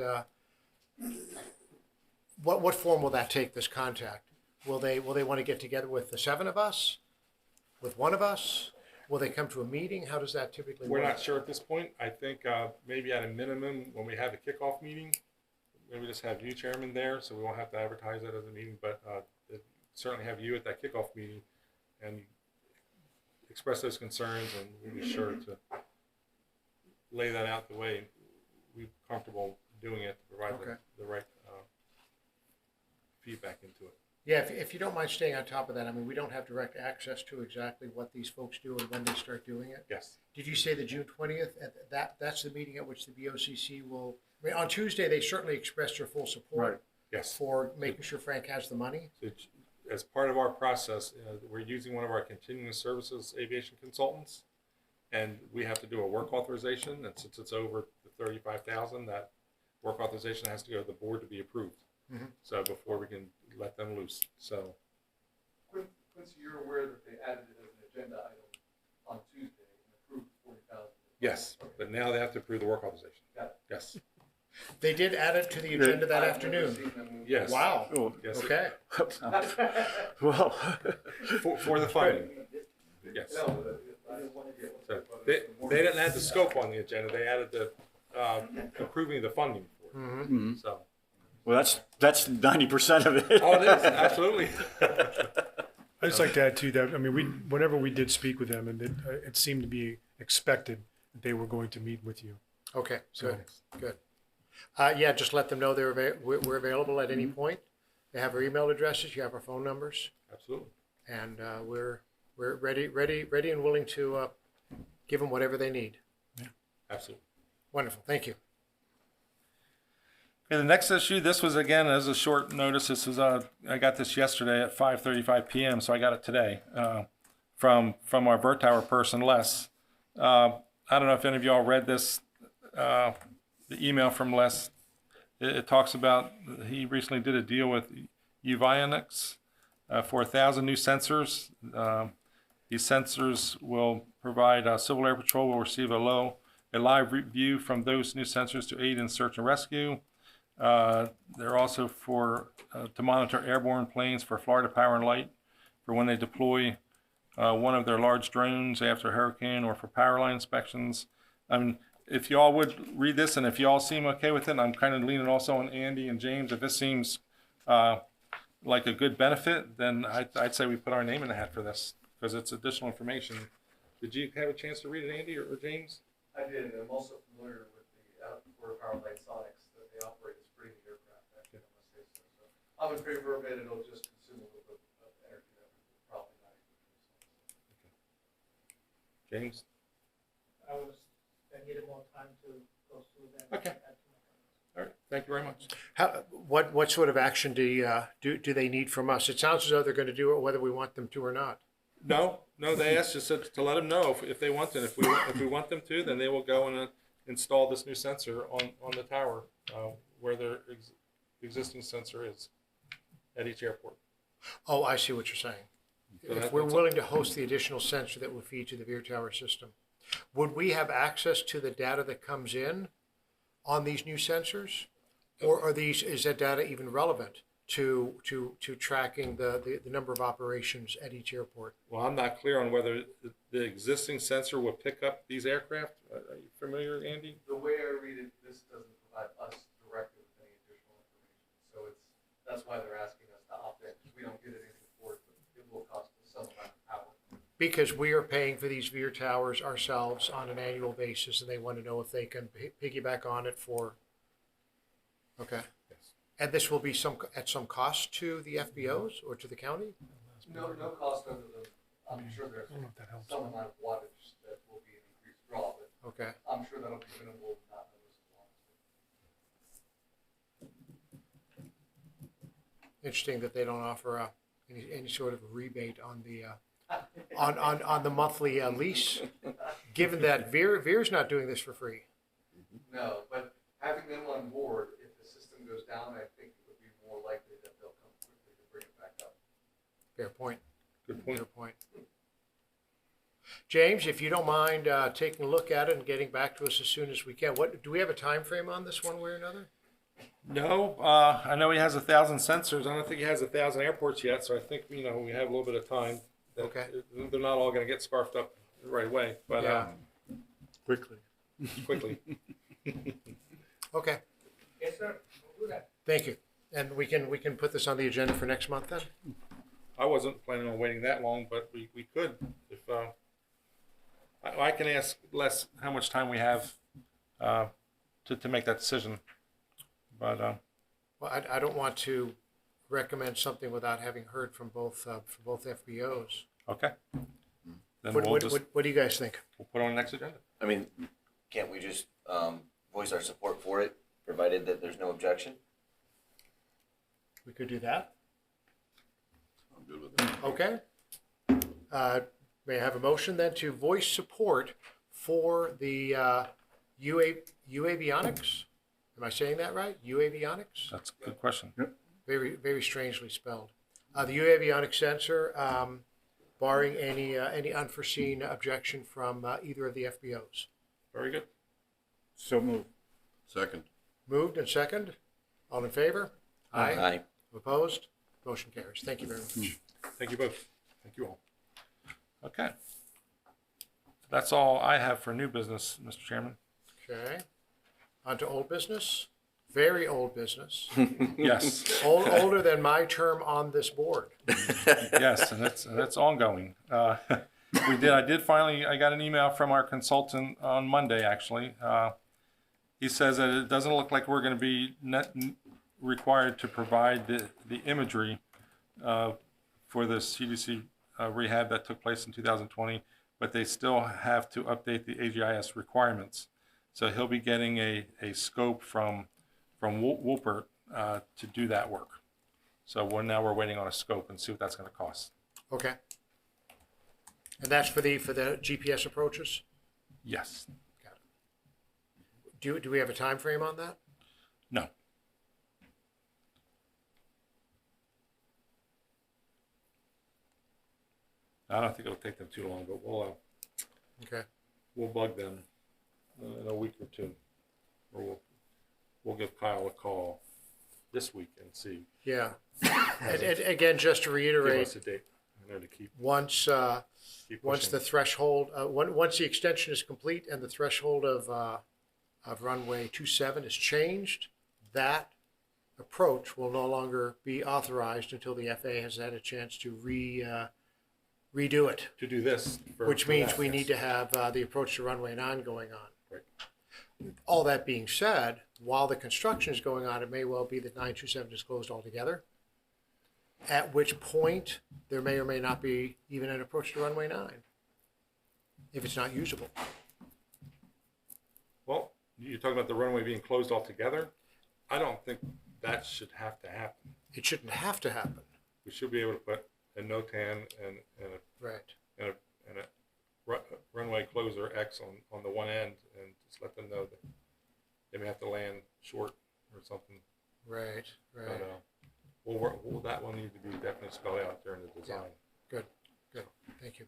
what form will that take, this contact? Will they want to get together with the 7 of us? With one of us? Will they come to a meeting? How does that typically work? We're not sure at this point. I think maybe at a minimum, when we have a kickoff meeting, maybe just have you chairman there, so we won't have to advertise that as a meeting, but certainly have you at that kickoff meeting and express those concerns, and we'll be sure to lay that out the way we're comfortable doing it to provide Okay. the right feedback into it. Yeah, if you don't mind staying on top of that, I mean, we don't have direct access to exactly what these folks do and when they start doing it. Yes. Did you say the June 20th? That's the meeting at which the BOCC will, I mean, on Tuesday, they certainly expressed their full support Yes. for making sure Frank has the money. So as part of our process, we're using one of our continuing services aviation consultants, and we have to do a work authorization, and since it's over the 35,000, that work authorization has to go to the board to be approved. Mhm. So before we can let them loose. So Quincy, you're aware that they added it as an agenda item on Tuesday and approved 40,000. yes, but now they have to approve the work authorization. Got it. Yes. They did add it to the agenda that afternoon. Yes. Wow. Oh, Yes. Okay. well, For the funding. Yes. So they didn't add the scope on the agenda. They added the approving the funding for it. Mm-hmm. So. well, that's 90% of it. Oh, it is absolutely. I just like to add too that, I mean, whenever we did speak with them, and it seemed to be expected that they were going to meet with you. Okay, So- good, good. Yeah, just let them know we're available at any point. They have our email addresses, you have our phone numbers, Absolutely. and we're ready and willing to give them whatever they need. Absolutely. Wonderful, thank you. Okay, the next issue, this was again as a short notice. This was I got this yesterday at 5:35 p.m. So I got it today from our Vert Tower person Les. I don't know if any of y'all read this, the email from Les. It talks about he recently did a deal with Avionics for 1,000 new sensors. These sensors will provide Civil Air Patrol will receive a live view from those new sensors to aid in search and rescue. They're also to monitor airborne planes for Florida Power and Light for when they deploy one of their large drones after a hurricane or for power line inspections. If y'all would read this and if y'all seem okay with it, I'm kind of leaning also on Andy and James. If this seems like a good benefit, then I'd say we put our name in the hat for this because it's additional information. Did you have a chance to read it, Andy or James? I did, and I'm also familiar with the Florida Power Line Sonics that they operate as breathing aircraft. Actually, I must say so. I'm in favor of it. It'll just consume a little bit of energy that we will probably not use. James? I needed more time to go through that. Okay. All right. Thank you very much. What sort of action do they need from us? It sounds as though they're going to do it whether we want them to or not. No, they asked us to let them know if they want it. If we want them to, then they will go and install this new sensor on the tower where their existing sensor is at each airport. Oh, I see what you're saying. So If we're willing to host the additional sensor that will feed to the Veer Tower system, would we have access to the data that comes in on these new sensors? Or is that data even relevant to tracking the number of operations at each airport? Well, I'm not clear on whether the existing sensor will pick up these aircraft. Are you familiar, Andy? The way I read it, this doesn't provide us directly with any additional information. So that's why they're asking us to opt in. We don't get anything for it, but it will cost us some amount of power. Because we are paying for these Veer Towers ourselves on an annual basis, and they want to know if they can piggyback on it for. Okay. Yes. And this will be at some cost to the FBOs or to the county? No cost other than, I'm sure there's some amount of wattage that will be an increased draw, but Okay. I'm sure that'll be minimal, not noticeable. Interesting that they don't offer any sort of rebate on the on the monthly lease, given that Veer's not doing this for free. No, but having them on board, if the system goes down, I think it would be more likely that they'll come quickly to bring it back up. Fair point. Good point. Fair point. James, if you don't mind taking a look at it and getting back to us as soon as we can. What do we have a time frame on this one way or another? No, I know he has 1,000 sensors. I don't think he has 1,000 airports yet, so I think, we have a little bit of time. Okay. They're not all going to get scarfed up right away, but Yeah. Quickly. quickly. Okay, Yes, sir. We'll do that. thank you. And we can put this on the agenda for next month then? I wasn't planning on waiting that long, but we could if I can ask Les how much time we have to make that decision. But Well, I don't want to recommend something without having heard from both FBOs. okay, then What, we'll what, just what do you guys think? we'll put it on the next agenda. I mean, can't we just voice our support for it, provided that there's no objection? We could do that. I'm good with that. Okay. May I have a motion then to voice support for the UAvionics? Am I saying that right? UAvionics? That's a good question. Very, very strangely spelled. The UAvionics sensor, barring any unforeseen objection from either of the FBOs. Very good. So move. Second. Moved and second. All in favor? Aye. Opposed? Motion carries. Thank you very much. Thank you both. Thank you all. Okay. That's all I have for new business, Mr. Chairman. Okay. On to old business. Very old business. Yes. Older than my term on this board. Yes, and that's ongoing. I got an email from our consultant on Monday, actually. He says that it doesn't look like we're going to be required to provide the imagery for the CDC rehab that took place in 2020, but they still have to update the AGIS requirements. So he'll be getting a scope from Wolpert to do that work. So we're waiting on a scope and see what that's going to cost. Okay. And that's for the GPS approaches? Yes. Got it. Do we have a time frame on that? No. I don't think it'll take them too long, but Okay. we'll bug them in a week or two, or we'll give Kyle a call this week and see. Yeah. And again, just to Give reiterate, us a date in there to keep once pushing. the threshold, once the extension is complete and the threshold of runway 27 is changed, that approach will no longer be authorized until the FAA has had a chance to redo it, to do this. which means we need to have the approach to runway 9 going on. Right. All that being said, while the construction is going on, it may well be that 927 is closed altogether, at which point there may or may not be even an approach to runway 9 if it's not usable. Well, you're talking about the runway being closed altogether. I don't think that should have to happen. It shouldn't have to happen. We should be able to put a NOTAN and Right. a runway closer X on the one end, and just let them know that they may have to land short or something. Right. Right. But that will need to be definitely spelled out during the design. Good. Good. Thank you.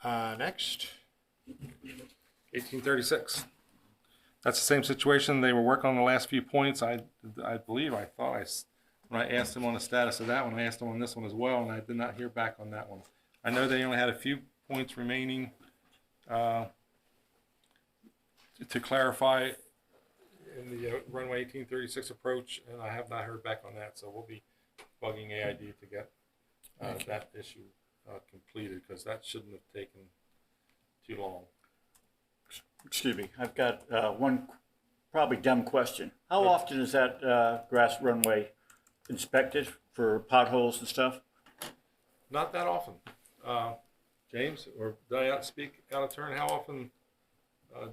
Next. 1836. That's the same situation. They were working on the last few points. I believe I thought when I asked them on the status of that one, I asked them on this one as well, and I did not hear back on that one. I know they only had a few points remaining to clarify in the runway 1836 approach, and I have not heard back on that. So we'll be bugging AID to get that issue completed, because that shouldn't have taken too long. Excuse me, I've got one probably dumb question. How often is that grass runway inspected for potholes and stuff? Not that often. James, or did I speak out of turn? How often? I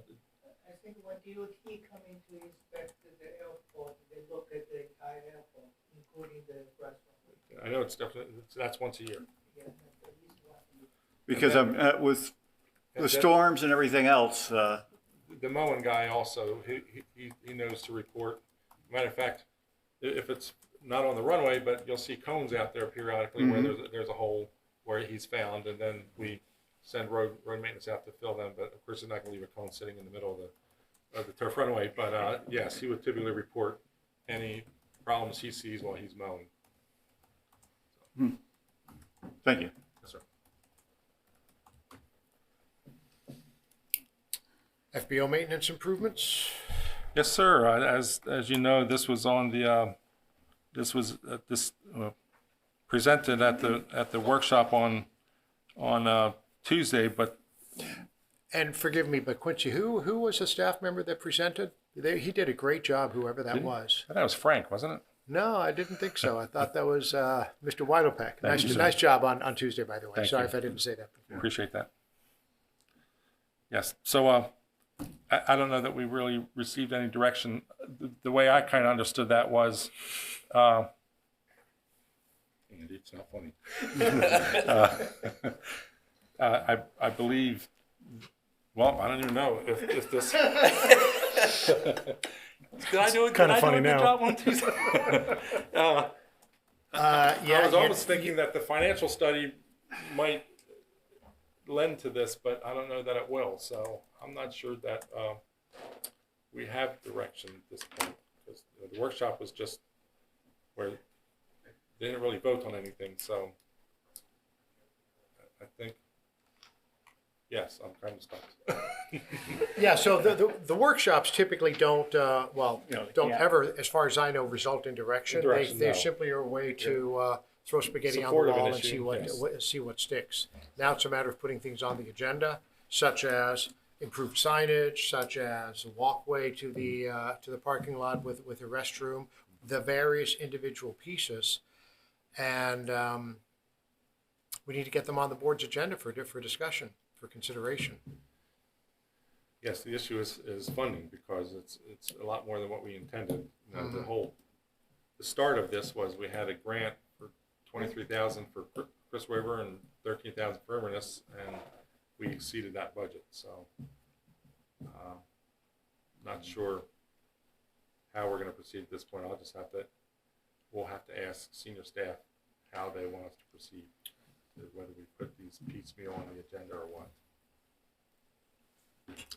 think when DOT come in to inspect the airport, they look at the entire airport, including the grass runway. I know it's definitely, that's once a year. Yeah, that's at least once a year. Because with the storms and everything else, The mowing guy also, he knows to report. Matter of fact, if it's not on the runway, but you'll see cones out there periodically where there's a hole where he's found, and then we send road maintenance out to fill them. But of course, they're not going to leave a cone sitting in the middle of the turf runway. But yes, he would typically report any problems he sees while he's mowing. Thank you. Yes, sir. FBO maintenance improvements. Yes, sir. As you know, this was on the presented at the workshop on Tuesday. But And forgive me, but Quincy, who was the staff member that presented? He did a great job, whoever that was. that was Frank, wasn't it? No, I didn't think so. I thought that was Mr. Weidelpeck. Thank you. Nice job on Tuesday, by the way. Thank Sorry you. if I didn't say that before. Appreciate that. Yes. So I don't know that we really received any direction. The way I kind of understood that was, Andy, it's not funny. I believe. Well, I don't even know if this. Did I do it? Kind of funny now. Job on Tuesday? Yeah, I was almost thinking that the financial study might lend to this, but I don't know that it will. So I'm not sure that we have direction at this point, because the workshop was just where they didn't really vote on anything. So I think, yes, I'm kind of stumped. Yeah, so the workshops typically don't, don't ever, as far as I know, result in direction. They no. simply are a way to throw spaghetti Supportive on the wall and issue, see what sticks. Now it's a matter of putting things on the agenda, such as improved signage, such as a walkway to the parking lot with a restroom, the various individual pieces, and we need to get them on the board's agenda for discussion, for consideration. Yes, the issue is funding, because it's a lot more than what we intended. You know, the start of this was we had a grant for $23,000 for Chris Weber and $13,000 for Inverness, and we exceeded that budget. So, not sure how we're going to proceed at this point. We'll have to ask senior staff how they want us to proceed, whether we put these piecemeal on the agenda or what.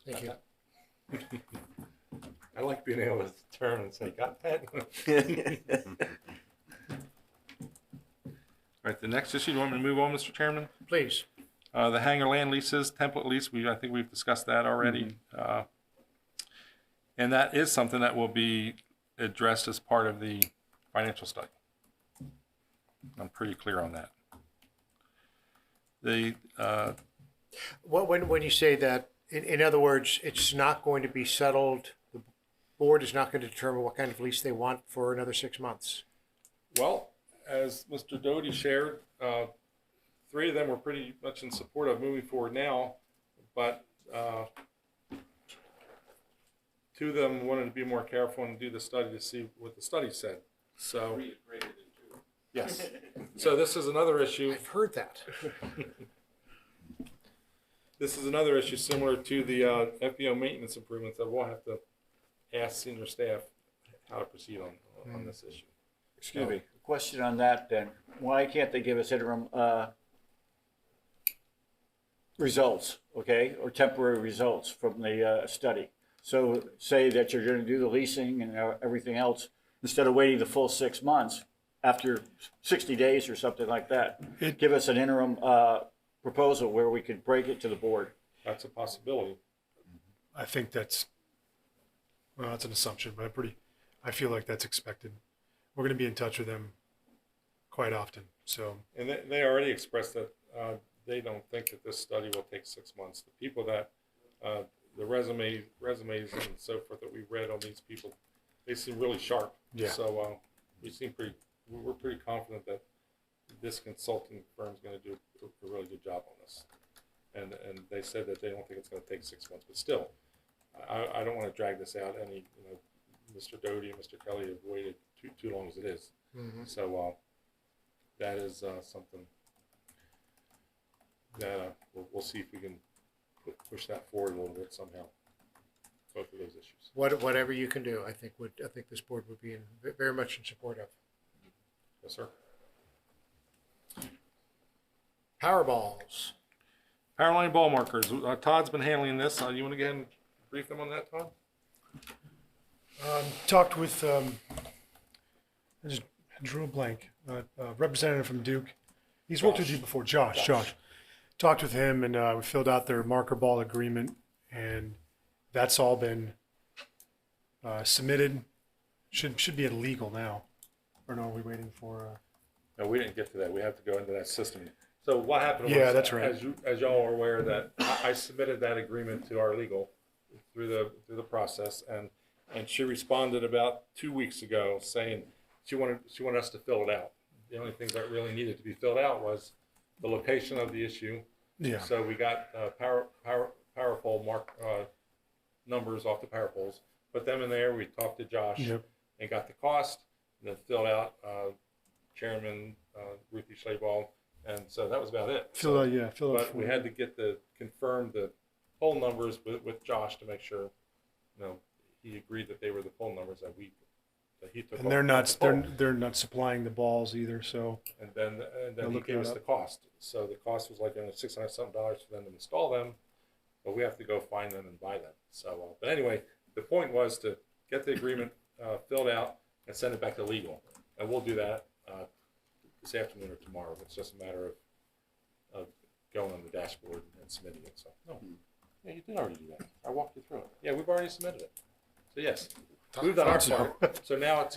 Thank you. I like being able to turn and say, got that? All right, the next issue, do you want me to move on, Mr. Chairman? Please. The hangar land leases, template lease, I think we've discussed that already. And that is something that will be addressed as part of the financial study. I'm pretty clear on that. When you say that, in other words, it's not going to be settled, the board is not going to determine what kind of lease they want for another 6 months? Well, as Mr. Doty shared, 3 of them were pretty much in support of moving forward now, but 2 of them wanted to be more careful and do the study to see what the study said. So, yes. So this is another issue. I've heard that. This is another issue similar to the FBO maintenance improvements that we'll have to ask senior staff how to proceed on this issue. Excuse me, question on that then. Why can't they give us interim results, okay, or temporary results from the study? So say that you're going to do the leasing and everything else, instead of waiting the full 6 months, after 60 days or something like that, give us an interim proposal where we could break it to the board. That's a possibility. I think that's an assumption, but I feel like that's expected. We're going to be in touch with them quite often, so. And they already expressed that they don't think that this study will take 6 months. The people that, the resumes and so forth that we read on these people, they seem really sharp. Yeah. So we're pretty confident that this consulting firm is going to do a really good job on this. And they said that they don't think it's going to take 6 months, but still, I don't want to drag this out any. Mr. Doty and Mr. Kelly have waited too long as it is. Mm-hmm. So that is something that we'll see if we can push that forward a little bit somehow. Both of those issues. Whatever you can do, I think this board would be very much in support of. Yes, sir. Powerballs. Power line ball markers. Todd's been handling this. You want to go ahead and brief them on that, Todd? Talked with, I just drew a blank, representative from Duke. He's worked with you before, Josh. Talked with him and we filled out their marker ball agreement, and that's all been submitted. Should be illegal now. Or no, are we waiting for? No, we didn't get to that. We have to go into that system. So what happened was, Yeah, that's right. as y'all are aware, that I submitted that agreement to our legal through the process, and she responded about 2 weeks ago saying she wanted us to fill it out. The only thing that really needed to be filled out was the location of the issue. Yeah. So we got power pole numbers off the power poles, put them in there. We talked to Josh and got the cost, and then filled out Chairman Ruthie Schlaball. And so that was about it. Fill out. But we had to get confirm the poll numbers with Josh to make sure, he agreed that they were the poll numbers that he took. And they're not supplying the balls either. So. And then he gave us the cost. So the cost was like $600 something for them to install them, but we have to go find them and buy them. So, but anyway, the point was to get the agreement filled out and send it back to legal, and we'll do that this afternoon or tomorrow. It's just a matter of going on the dashboard and submitting it. So, yeah, you did already do that. I walked you through it. Yeah, we've already submitted it. So yes, we've done our part. So now it's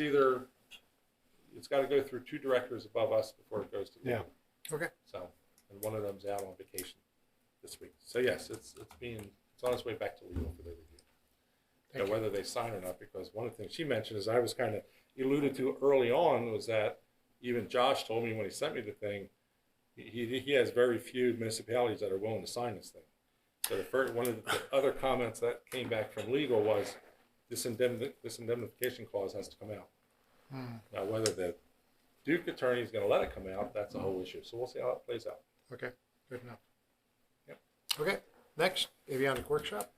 got to go through 2 directors above us before it goes to legal. Yeah. Okay. So, and one of them's out on vacation this week. So yes, it's on its way back to legal for their review. Whether they sign or not, because one of the things she mentioned, as I was kind of alluded to early on, was that even Josh told me when he sent me the thing, he has very few municipalities that are willing to sign this thing. So one of the other comments that came back from legal was this indemnification clause has to come out. Now, whether the Duke attorney is going to let it come out, that's a whole issue. So we'll see how it plays out. Okay, good enough. Yep. Okay, next, aviation workshop.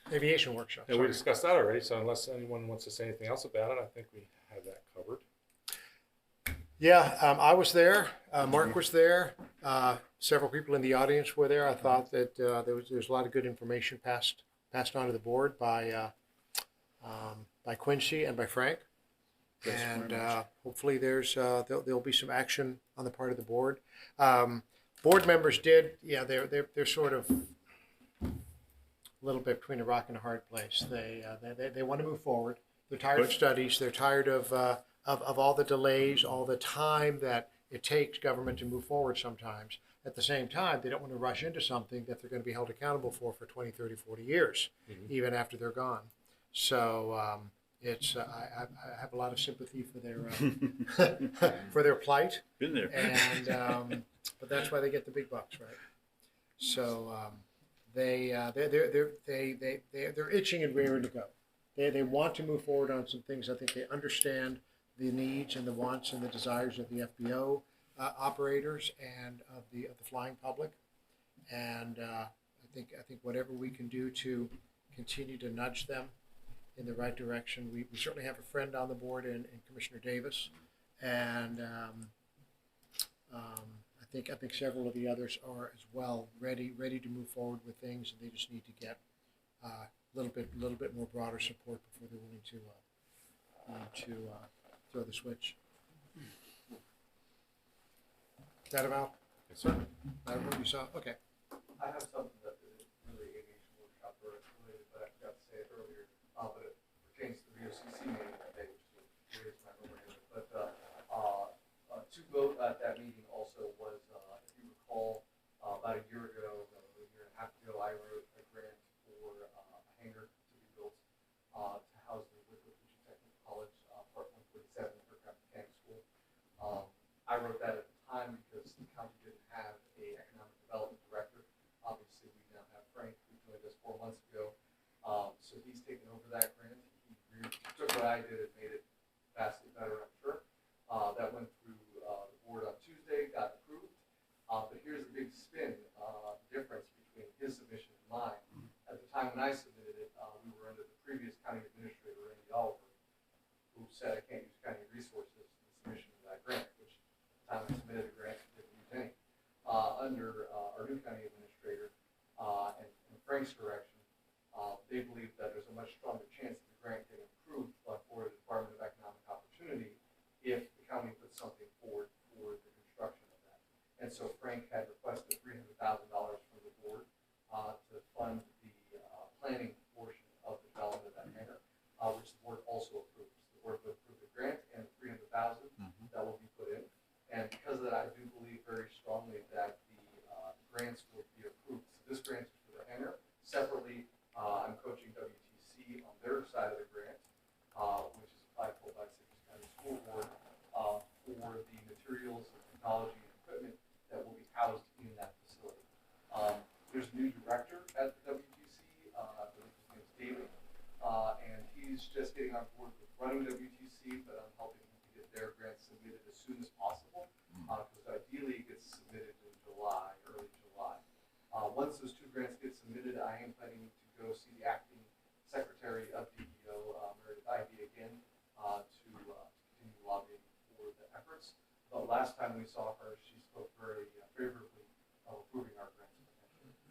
And we discussed that already, so unless anyone wants to say anything else about it, I think we have that covered. Yeah, I was there. Mark was there. Several people in the audience were there. I thought that there was a lot of good information passed on to the board by Quincy and by Frank. Yes, and very much. hopefully there'll be some action on the part of the board. Board members did. Yeah, they're sort of a little bit between a rock and a hard place. They want to move forward. They're tired of studies. They're tired of all the delays, all the time that it takes government to move forward sometimes. At the same time, they don't want to rush into something that they're going to be held accountable for 20, 30, 40 years, even after they're gone. So I have a lot of sympathy for their plight. Been there. And but that's why they get the big bucks, right? So they're itching and raring to go. They want to move forward on some things. I think they understand the needs and the wants and the desires of the FBO operators and of the flying public. And I think whatever we can do to continue to nudge them in the right direction. We certainly have a friend on the board in Commissioner Davis, and I think several of the others are as well ready to move forward with things, and they just need to get a little bit more broader support before they're willing to throw the switch. Is that about? Yes, sir. That what you saw? Okay. I have something that isn't really aviation workshop related, but I forgot to say it earlier. But it pertains to the VOCC meeting that day, which is my memory. But to vote at that meeting also was, if you recall, about a year ago, a year and a half ago, I wrote a grant for a hangar to be built to house the Whitworth Beach Technical College Part 147 Aircraft Mechanics School. I wrote that at the time because the county didn't have an economic development director. Obviously, we now have Frank, who joined us 4 months ago. So he's taken over that grant. He took what I did and made it vastly better, I'm sure. That went through the board on Tuesday, got approved. But here's the big difference between his submission and mine. At the time when I submitted it, we were under the previous county administrator, Randy Oliver, who said I can't use county resources in the submission of that grant, which Frank's direction, they believe that there's a much stronger chance of the grant getting approved for the Department of Economic Opportunity if the county puts something forward for the construction of that. And so Frank had requested $300,000 from the board to fund the planning portion of the development of that hangar, which the board also approves. The board would approve the grant and the $300,000 that will be put in. And because of that, I do believe very strongly that the grants will be approved. So this grant is for the hangar. Separately, I'm coaching WTC on their side of the grant, which is applied for by Citrus County School Board for the materials and technology and equipment that will be housed in that facility. There's a new director at the WTC. I believe his name is David, and he's just getting on board with running WTC, but I'm helping him to get their grant submitted as soon as possible, because ideally it gets submitted in July, early July. Once those two grants get submitted, I am planning to go see the acting secretary of DEO, Meredith Ivy, again, to continue lobbying for the efforts. But last time we saw her, she spoke very favorably of approving our grants potential.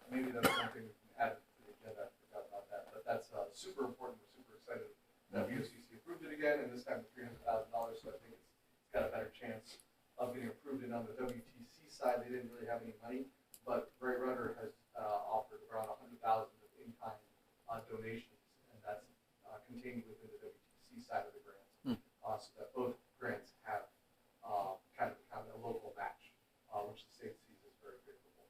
Maybe that's something we can add to the agenda. I forgot about that, but that's super important. We're super excited that VOCC approved it again, and this time with $300,000. So I think it's got a better chance of getting approved. And on the WTC side, they didn't really have any money, but Ray Rudder has offered around $100,000 of in-kind donations, and that's contained within the WTC side of the grant, so that both grants have kind of a local match, which the state sees as very favorable.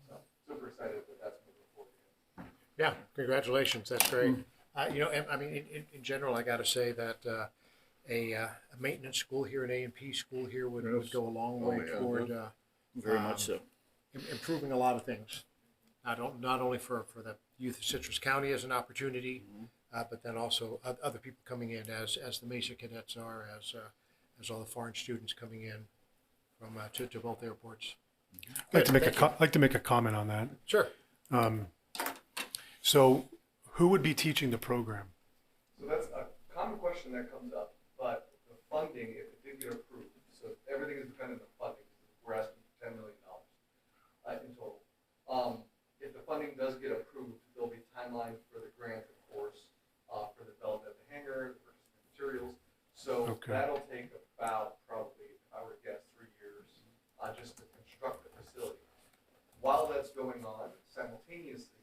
So super excited that that's moving forward again. Yeah, congratulations. That's great. I mean, in general, I got to say that a maintenance school here, an A&P school here would go a long way toward Very much so. improving a lot of things. Not only for the youth of Citrus County as an opportunity, but then also other people coming in as the Mesa cadets are, as all the foreign students coming in from to both airports. I'd like to make a comment on that. Sure. So who would be teaching the program? So that's a common question that comes up, but the funding, if it did get approved, so everything is dependent on funding. We're asking for $10 million in total. If the funding does get approved, there'll be timelines for the grant, of course, for the development of the hangar, the purchase of materials. So that'll take about probably, if I were to guess, 3 years just to construct the facility. While that's going on, simultaneously,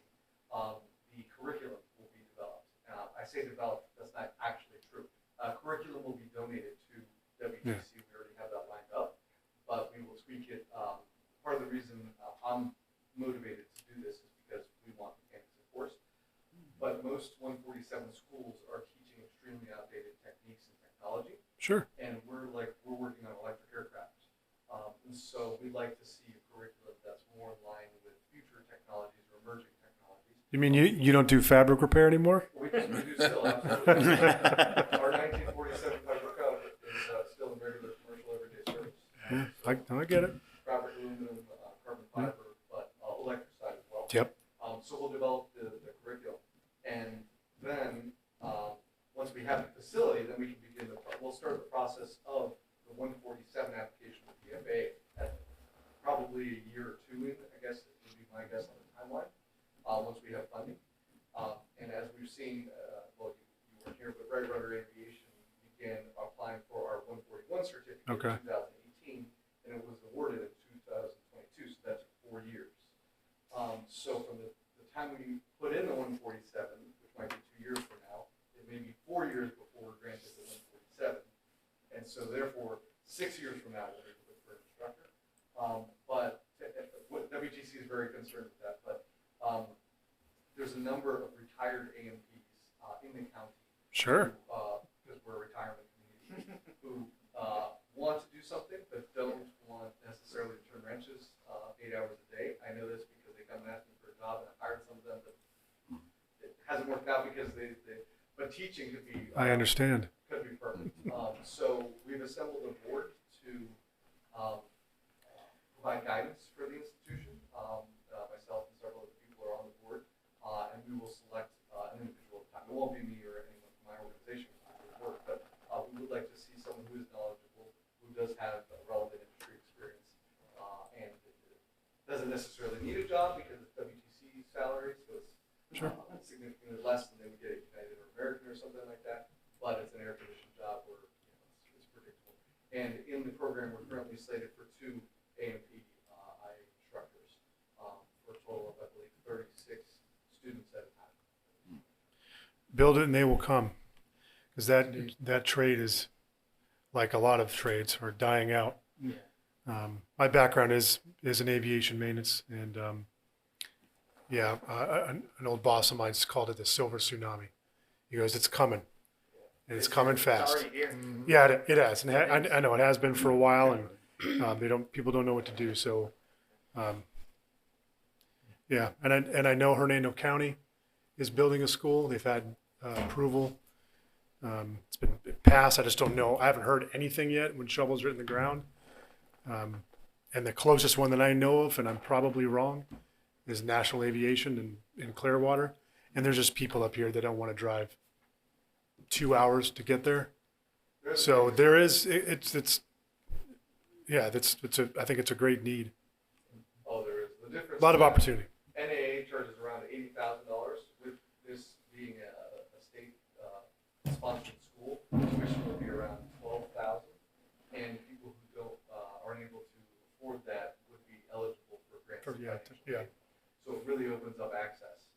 the curriculum will be developed. I say developed, that's not actually true. Curriculum will be donated to WTC. We already have that lined up, but we will tweak it. Part of the reason I'm motivated to do this is because we want mechanics in force. But most 147 schools are teaching extremely outdated techniques and technology. Sure. And we're working on electric aircraft. And so we'd like to see a curriculum that's more in line with future technologies or emerging technologies. You mean you don't do fabric repair anymore? We do still, absolutely. Our 1947 Piper Cub is still in regular commercial everyday service. Yeah, I get it. Fabric, aluminum, carbon fiber, but electric side as well. Yep. So we'll develop the curriculum. And then once we have the facility, then we can begin we'll start the process of the 147 application with the FAA at probably a year or two in, I guess, would be my guess on the timeline, once we have funding. And as we've seen, well, you weren't here, but Ray Rudder Aviation began applying for our 141 certificate in 2018, and it was awarded in 2022, so that's 4 years. So from the time we put in the 147, which might be 2 years from now, it may be 4 years before we're granted the 147. And so therefore, 6 years from now, we'll need to look for an instructor. But WTC is very concerned with that. But there's a number of retired AMPs in the county. Sure. Because we're a retirement community, who want to do something but don't want necessarily to turn wrenches 8 hours a day. I know this because they come and ask me for a job, and I hired some of them, but it hasn't worked out because but teaching could be. I understand. Could be perfect. So we've assembled a board to provide guidance for the institution. Myself and several other people are on the board, and we will select an individual at a time. It won't be me or anyone from my organization who will work, but we would like to see someone who is knowledgeable, who does have relevant industry experience, and doesn't necessarily need a job because it's WTC salary, so it's significantly less than they would get at United or American or something like that. But it's an air conditioned job where it's predictable. And in the program, we're currently slated for 2 AMP IA instructors for a total of, I believe, 36 students at a time. Build it and they will come, because that trade is, like a lot of trades, are dying out. My background is in aviation maintenance, and an old boss of mine called it the silver tsunami. He goes, "It's coming, and it's coming fast." It's already here. Yeah, it has, and I know it has been for a while, and people don't know what to do. So, and I know Hernando County is building a school. They've had approval. It's been passed. I just don't know. I haven't heard anything yet when shovels are in the ground. And the closest one that I know of, and I'm probably wrong, is National Aviation in Clearwater. And there's just people up here that don't want to drive 2 hours to get there. So there is, I think it's a great need. Oh, there is. The difference. A lot of opportunity. NAA charges around $80,000 with this being a state sponsored school. Tuition will be around $12,000, and people who aren't able to afford that would be eligible for grants. So it really opens up access.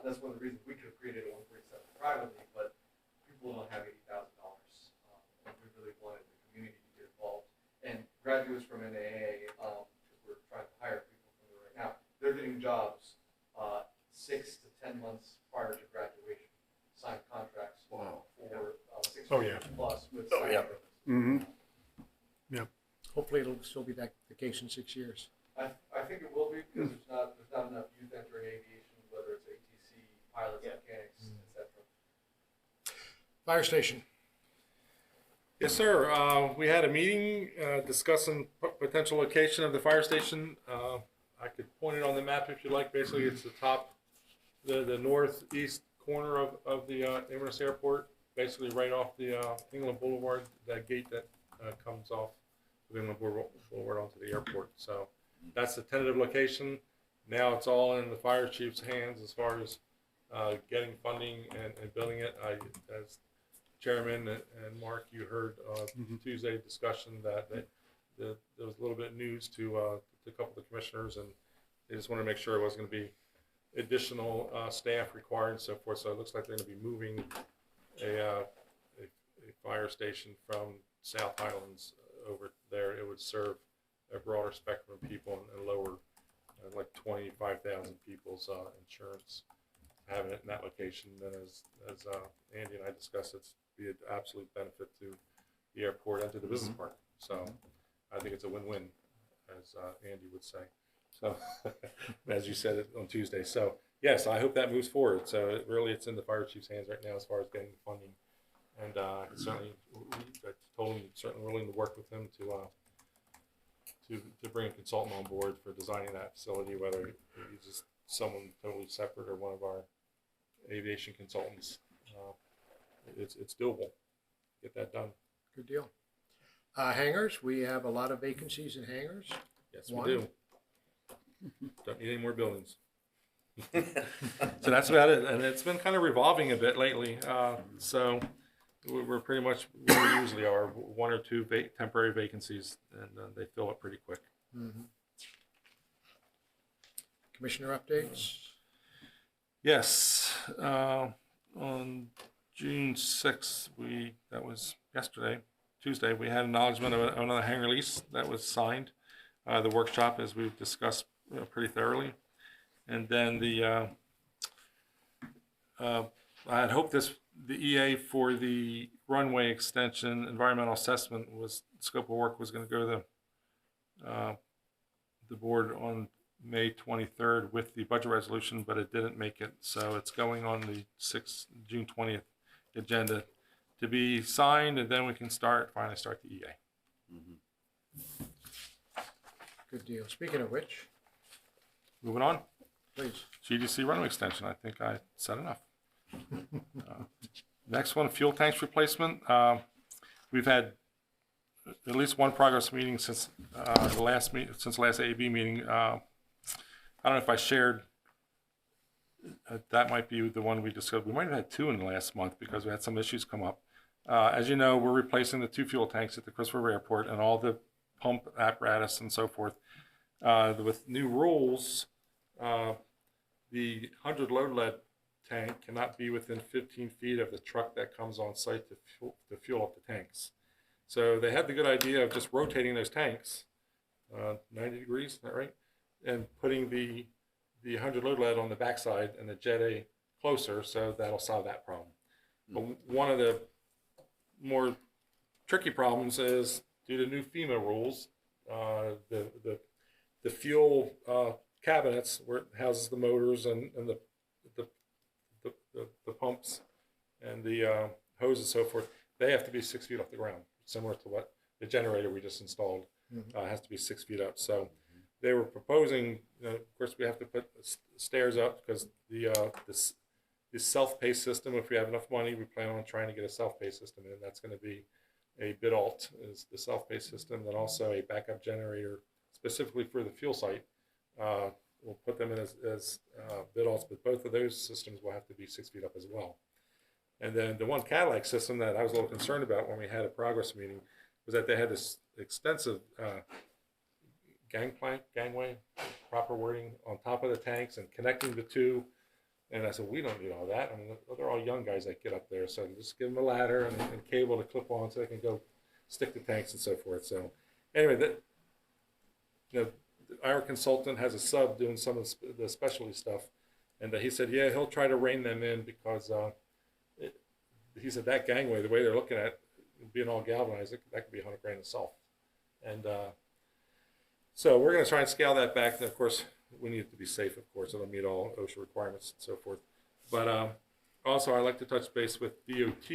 That's one of the reasons we could have created a 147 privately, but people don't have $80,000. And we really wanted the community to get involved. And graduates from NAA, because we're trying to hire people from there right now, they're getting jobs 6 to 10 months prior to graduation, signed contracts for 6 months plus with signed bonus. Yeah. Hopefully it'll still be the case in 6 years. I think it will be, because there's not enough youth entering aviation, whether it's ATC, pilots, mechanics, etc. Fire station. Yes, sir. We had a meeting discussing potential location of the fire station. I could point it on the map if you like. Basically, it's the top, the northeast corner of the Inverness Airport, basically right off the England Boulevard, that gate that comes off of England Boulevard onto the airport. So that's the tentative location. Now it's all in the fire chief's hands as far as getting funding and building it. As Chairman and Mark, you heard Tuesday discussion that there was a little bit of news to a couple of the commissioners, and they just wanted to make sure it wasn't going to be additional staff required and so forth. So it looks like they're going to be moving a fire station from South Highlands over there. It would serve a broader spectrum of people and lower like 25,000 people's insurance having it in that location. Then as Andy and I discussed, it's be an absolute benefit to the airport and to the business park. So I think it's a win-win, as Andy would say. So as you said it on Tuesday. So yes, I hope that moves forward. So it's in the fire chief's hands right now as far as getting the funding. And I told him certainly willing to work with him to bring a consultant on board for designing that facility, whether he's just someone totally separate or one of our aviation consultants. It's doable. Get that done. Good deal. Hangars, we have a lot of vacancies in hangars. Yes, we do. Don't need any more buildings. So that's about it. And it's been kind of revolving a bit lately. So we're pretty much where we usually are, 1 or 2 temporary vacancies, and they fill up pretty quick. Commissioner updates? Yes. On June 6th, that was yesterday, Tuesday, we had acknowledgement of another hangar lease that was signed. The workshop, as we've discussed pretty thoroughly. And then I had hoped the EA for the runway extension environmental assessment scope of work was going to go to the board on May 23rd with the budget resolution, but it didn't make it. So it's going on the June 20th agenda to be signed, and then we can finally start the EA. Good deal. Speaking of which, moving on. Please. GDC runway extension. I think I said enough. Next one, fuel tanks replacement. We've had at least one progress meeting since the last AB meeting. I don't know if I shared, that might be the one we discussed. We might have had two in the last month because we had some issues come up. As you know, we're replacing the 2 fuel tanks at the Christopher Airport and all the pump apparatus and so forth. With new rules, the 100 load lead tank cannot be within 15 feet of the truck that comes on site to fuel up the tanks. So they had the good idea of just rotating those tanks 90 degrees, is that right? And putting the 100 load lead on the backside and the Jet A closer, so that'll solve that problem. But one of the more tricky problems is due to new FEMA rules, the fuel cabinets where it houses the motors and the pumps and the hose and so forth, they have to be 6 feet off the ground, similar to what the generator we just installed has to be 6 feet up. So they were proposing, of course, we have to put stairs up because the self-pay system, if we have enough money, we plan on trying to get a self-pay system in. That's going to be a bid alt is the self-pay system, and also a backup generator specifically for the fuel site. We'll put them in as bid alts, but both of those systems will have to be 6 feet up as well. And then the one Cadillac system that I was a little concerned about when we had a progress meeting was that they had this extensive gangway, proper wording, on top of the tanks and connecting the two. And I said, we don't need all that. I mean, they're all young guys that get up there, so just give them a ladder and cable to clip on so they can go stick the tanks and so forth. So anyway, our consultant has a sub doing some of the specialty stuff, and he said, yeah, he'll try to rein them in because he said that gangway, the way they're looking at it, being all galvanized, that could be $100,000 itself. And so we're going to try and scale that back. And of course, we need it to be safe, of course. It'll meet all OSHA requirements and so forth. But also, I like to touch base with DOT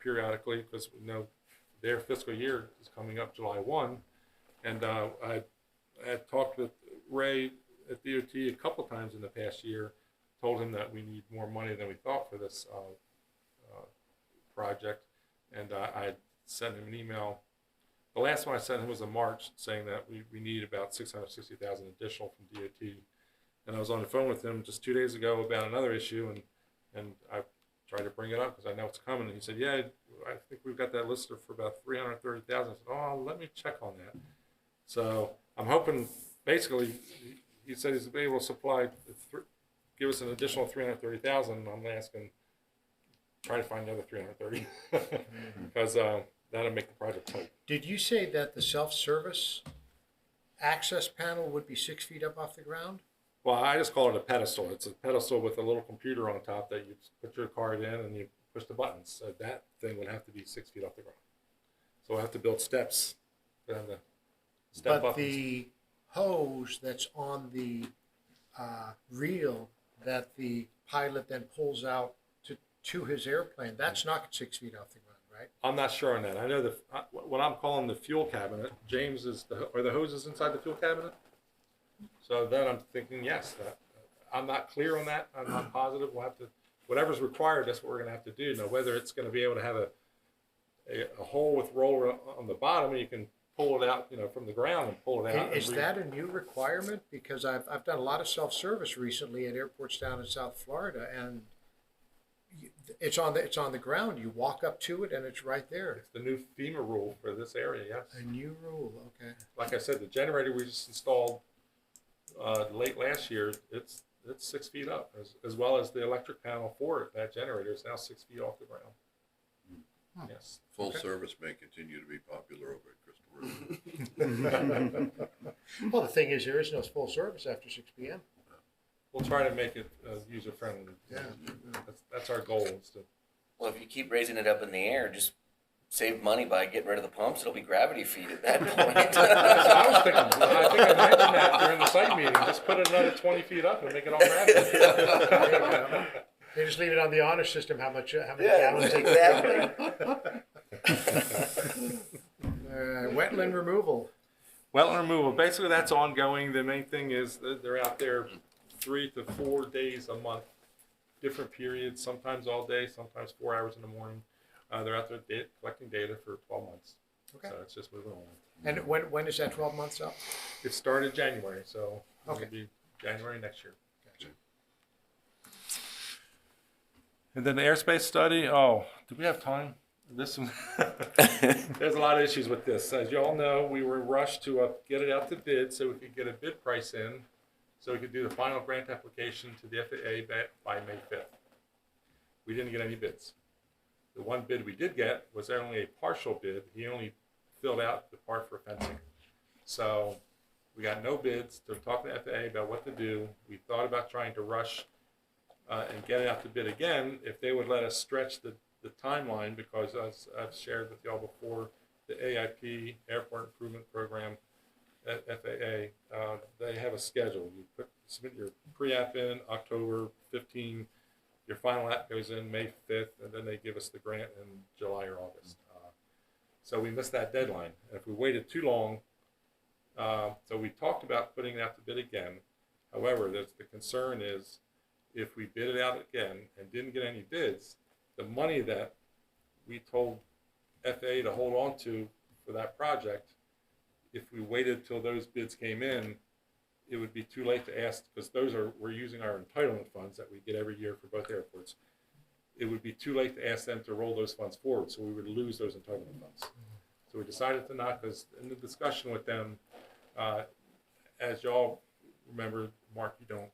periodically because we know their fiscal year is coming up July 1. And I had talked with Ray at DOT a couple times in the past year, told him that we need more money than we thought for this project. And I sent him an email. The last one I sent him was in March, saying that we need about $660,000 additional from DOT. And I was on the phone with him just 2 days ago about another issue, and I tried to bring it up because I know it's coming. And he said, "Yeah, I think we've got that listed for about $330,000." I said, "Oh, let me check on that." So I'm hoping, basically, he said he's able to supply, give us an additional $330,000. I'm asking, try to find another $330,000 because that'll make the project tight. Did you say that the self-service access panel would be 6 feet up off the ground? Well, I just call it a pedestal. It's a pedestal with a little computer on top that you put your card in and you push the buttons. So that thing would have to be 6 feet off the ground. So we'll have to build steps for them to step up. But the hose that's on the reel that the pilot then pulls out to his airplane, that's not 6 feet off the ground, right? I'm not sure on that. I know what I'm calling the fuel cabinet. James are the hoses inside the fuel cabinet? So then I'm thinking, yes. I'm not clear on that. I'm not positive. We'll have to, whatever's required, that's what we're going to have to do. Now, whether it's going to be able to have a hole with roller on the bottom, and you can pull it out, from the ground and pull it out. Is that a new requirement? Because I've done a lot of self-service recently at airports down in South Florida, and it's on the ground. You walk up to it, and it's right there. It's the new FEMA rule for this area. Yes. A new rule. Okay. Like I said, the generator we just installed late last year, it's 6 feet up, as well as the electric panel for it. That generator is now 6 feet off the ground. Hmm. Yes. Full service may continue to be popular over at Crystal River. Well, the thing is, there is no full service after 6 p.m. We'll try to make it user friendly. Yeah. That's our goal. Well, if you keep raising it up in the air, just save money by getting rid of the pumps. It'll be gravity feed at that point. I was thinking. I think I mentioned that during the site meeting. Just put it another 20 feet up and make it all gravity. They just leave it on the honor system. How many Yeah, gallons? exactly. Wetland removal. Wetland removal. Basically, that's ongoing. The main thing is that they're out there 3 to 4 days a month, different periods. Sometimes all day, sometimes 4 hours in the morning. They're out there collecting data for 12 months. Okay. So it's just moving on. And when is that 12 months up? It started January, so Okay. it'll be January next year. Gotcha. And then the airspace study, do we have time? This one, there's a lot of issues with this. As you all know, we were rushed to get it out to bid so we could get a bid price in, so we could do the final grant application to the FAA by May 5th. We didn't get any bids. The one bid we did get was only a partial bid. He only filled out the part for fencing. So we got no bids. To talk to the FAA about what to do. We thought about trying to rush and get it out to bid again if they would let us stretch the timeline, because as I've shared with y'all before, the AIP, Airport Improvement Program at FAA, they have a schedule. You submit your pre-app in October 15, your final app goes in May 5th, and then they give us the grant in July or August. So we missed that deadline. And if we waited too long, so we talked about putting it out to bid again. However, the concern is if we bid it out again and didn't get any bids, the money that we told FAA to hold on to for that project, if we waited till those bids came in, it would be too late to ask, because we're using our entitlement funds that we get every year for both airports. It would be too late to ask them to roll those funds forward, so we would lose those entitlement funds. So we decided to not, because in the discussion with them, as y'all remember, Mark, you don't,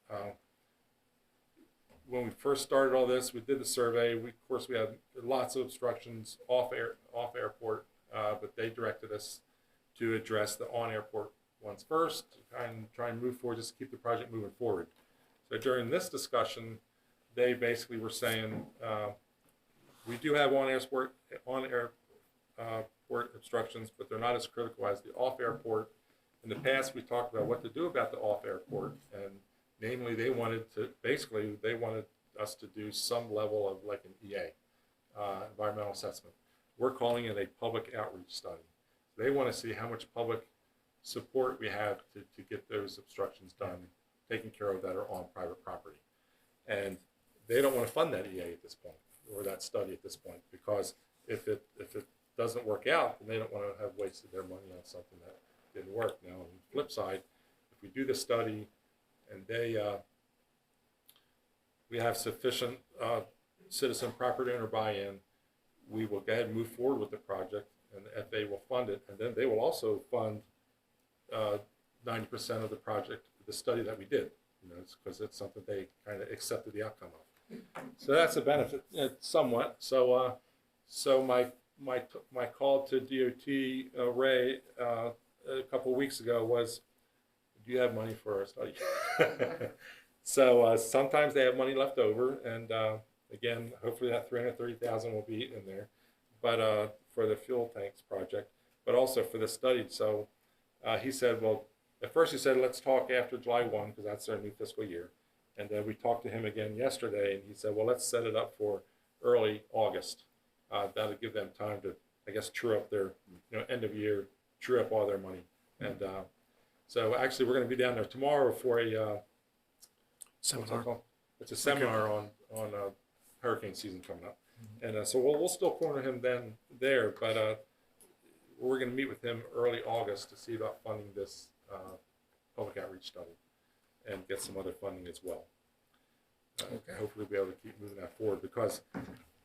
when we first started all this, we did the survey. Of course, we had lots of obstructions off airport, but they directed us to address the on airport ones first and try and move forward, just to keep the project moving forward. So during this discussion, they basically were saying, we do have on airport obstructions, but they're not as critical as the off airport. In the past, we talked about what to do about the off airport, and namely, they wanted us to do some level of like an EA, environmental assessment. We're calling it a public outreach study. They want to see how much public support we have to get those obstructions done, taken care of, that are on private property. And they don't want to fund that EA at this point, or that study at this point, because if it doesn't work out, then they don't want to have wasted their money on something that didn't work. Now, on the flip side, if we do the study and we have sufficient citizen property owner buy-in, we will go ahead and move forward with the project, and the FAA will fund it, and then they will also fund 90% of the project, the study that we did, because it's something they kind of accepted the outcome of. So that's a benefit, somewhat. So my call to DOT, Ray, a couple of weeks ago was, do you have money for our study? So sometimes they have money left over, and again, hopefully that $330,000 will be in there, but for the fuel tanks project, but also for the study. So he said, well, at first he said, let's talk after July 1, because that's our new fiscal year. And then we talked to him again yesterday, and he said, well, let's set it up for early August. That'll give them time to, I guess, true up their, end of year, true up all their money. And so actually, we're going to be down there tomorrow for a Seminar. It's a seminar on hurricane season coming up, and so we'll still corner him then there, but we're going to meet with him early August to see about funding this public outreach study and get some other funding as well. Okay. Hopefully, we'll be able to keep moving that forward, because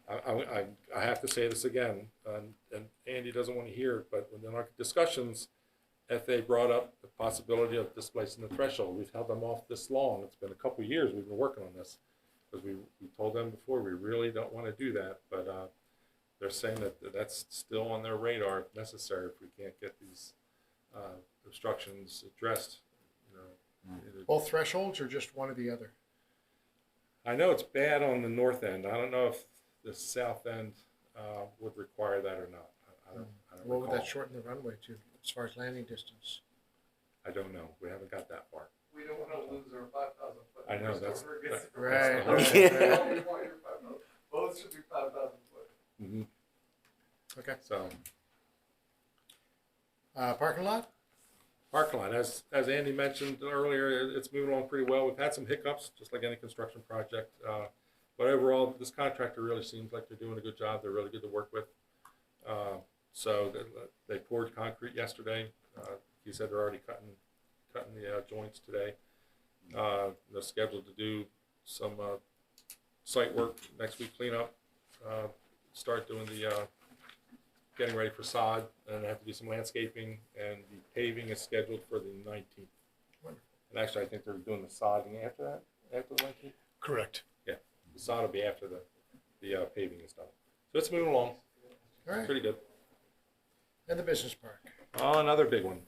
I have to say this again, and Andy doesn't want to hear it, but in our discussions, FAA brought up the possibility of displacing the threshold. We've held them off this long. It's been a couple of years we've been working on this, because we told them before we really don't want to do that, but they're saying that that's still on their radar if necessary, if we can't get these obstructions addressed. Both thresholds, or just one or the other? I know it's bad on the north end. I don't know if the south end would require that or not. I don't What would recall. that shorten the runway to, as far as landing distance? I don't know. We haven't got that far. We don't want to lose our 5,000 foot. I know, that's Right. the whole- Both should be 5,000 foot. Mhm. Okay. So, Parking lot? parking lot, as Andy mentioned earlier, it's moving along pretty well. We've had some hiccups, just like any construction project. But overall, this contractor really seems like they're doing a good job. They're really good to work with. So they poured concrete yesterday. He said they're already cutting the joints today. They're scheduled to do some site work next week, cleanup, start doing the getting ready for sod, and they have to do some landscaping, and the paving is scheduled for the 19th. And actually, I think they're doing the sodding after that, after the 19th? Correct. Yeah, the sod will be after the paving is done. So it's moving along. All right. Pretty good. And the business park. Oh, another big one.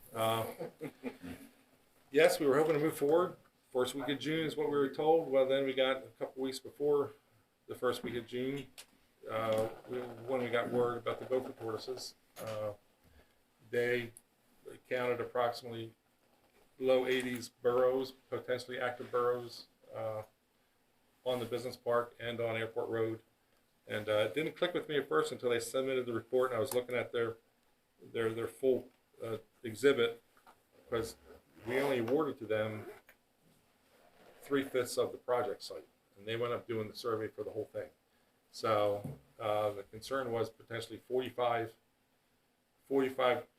Yes, we were hoping to move forward. First week of June is what we were told. Well, then we got a couple weeks before the first week of June, when we got word about the gopher tortoises. They counted approximately low 80s burrows, potentially active burrows, on the business park and on Airport Road. And it didn't click with me at first until they submitted the report, and I was looking at their full exhibit, because we only awarded to them 3/5 of the project site, and they went up doing the survey for the whole thing. So the concern was potentially 45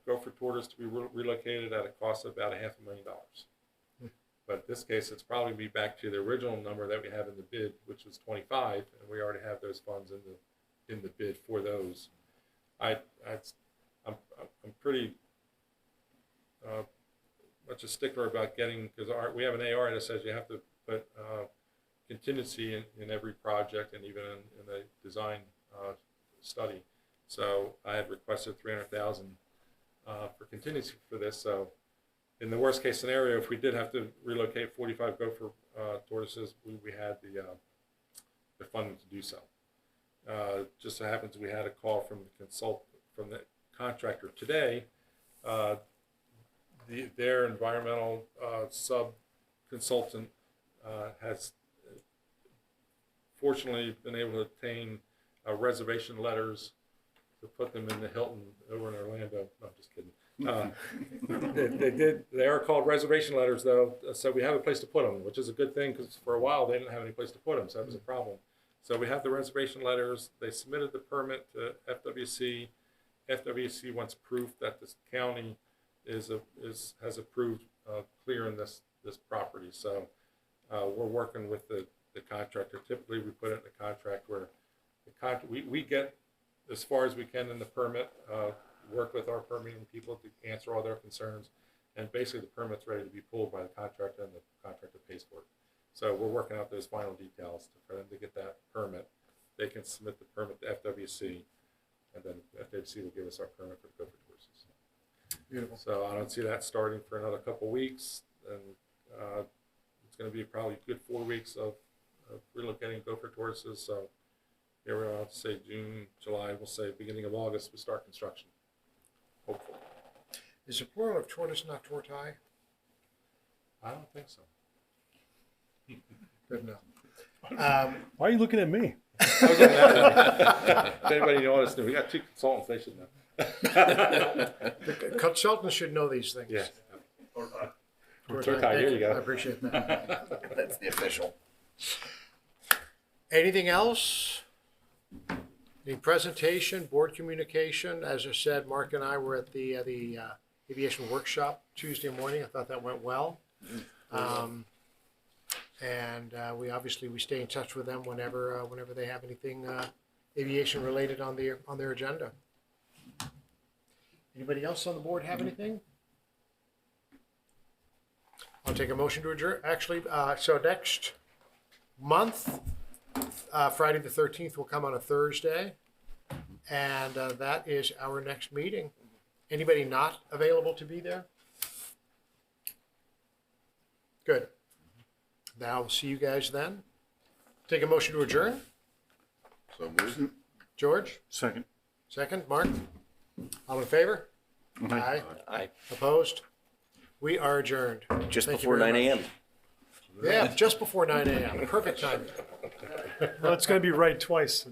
gopher tortoises to be relocated at a cost of about $500,000. But in this case, it's probably be back to the original number that we have in the bid, which was 25, and we already have those funds in the bid for those. I'm pretty much a stickler about getting, because we have an AR that says you have to put contingency in every project, and even in the design study. So I had requested $300,000 for contingency for this. So in the worst case scenario, if we did have to relocate 45 gopher tortoises, we had the funding to do so. Just so happens we had a call from the contractor today. Their environmental sub-consultant has fortunately been able to obtain reservation letters to put them in the Hilton over in Orlando. No, I'm just kidding. They are called reservation letters, though, so we have a place to put them, which is a good thing, because for a while they didn't have any place to put them, so that was a problem. So we have the reservation letters. They submitted the permit to FWC. FWC wants proof that this county has approved clearing this property. So we're working with the contractor. Typically, we put it in the contract where we get as far as we can in the permit, work with our permitting people to answer all their concerns, and basically the permit's ready to be pulled by the contractor, and the contractor pays for it. So we're working out those final details for them to get that permit. They can submit the permit to FWC, and then FWC will give us our permit for the gopher tortoises. Beautiful. So I don't see that starting for another couple weeks, and it's going to be probably a good 4 weeks of relocating gopher tortoises. So here we are, say June, July, we'll say beginning of August, we start construction. Hopefully. Is the plural of tortoise not tortoise? I don't think so. Good enough. Why are you looking at me? I was looking at if anybody noticed, we got 2 consultants, they should know. The consultants should know these things. Yeah. Tortoise, here you go. I appreciate that. That's the official. Anything else? The presentation, board communication. As I said, Mark and I were at the aviation workshop Tuesday morning. I thought that went well. And we stay in touch with them whenever they have anything aviation related on their agenda. Anybody else on the board have anything? I'll take a motion to adjourn. Actually, so next month, Friday the 13th will come on a Thursday, and that is our next meeting. Anybody not available to be there? Good. Now we'll see you guys then. Take a motion to adjourn. So moved. George? Second. Second. Mark? All in favor? Aye. Aye. Opposed? We are adjourned. Just Thank you before very 9 a.m. much. Yeah, just before 9 a.m. Perfect time. Well, it's going to be right twice.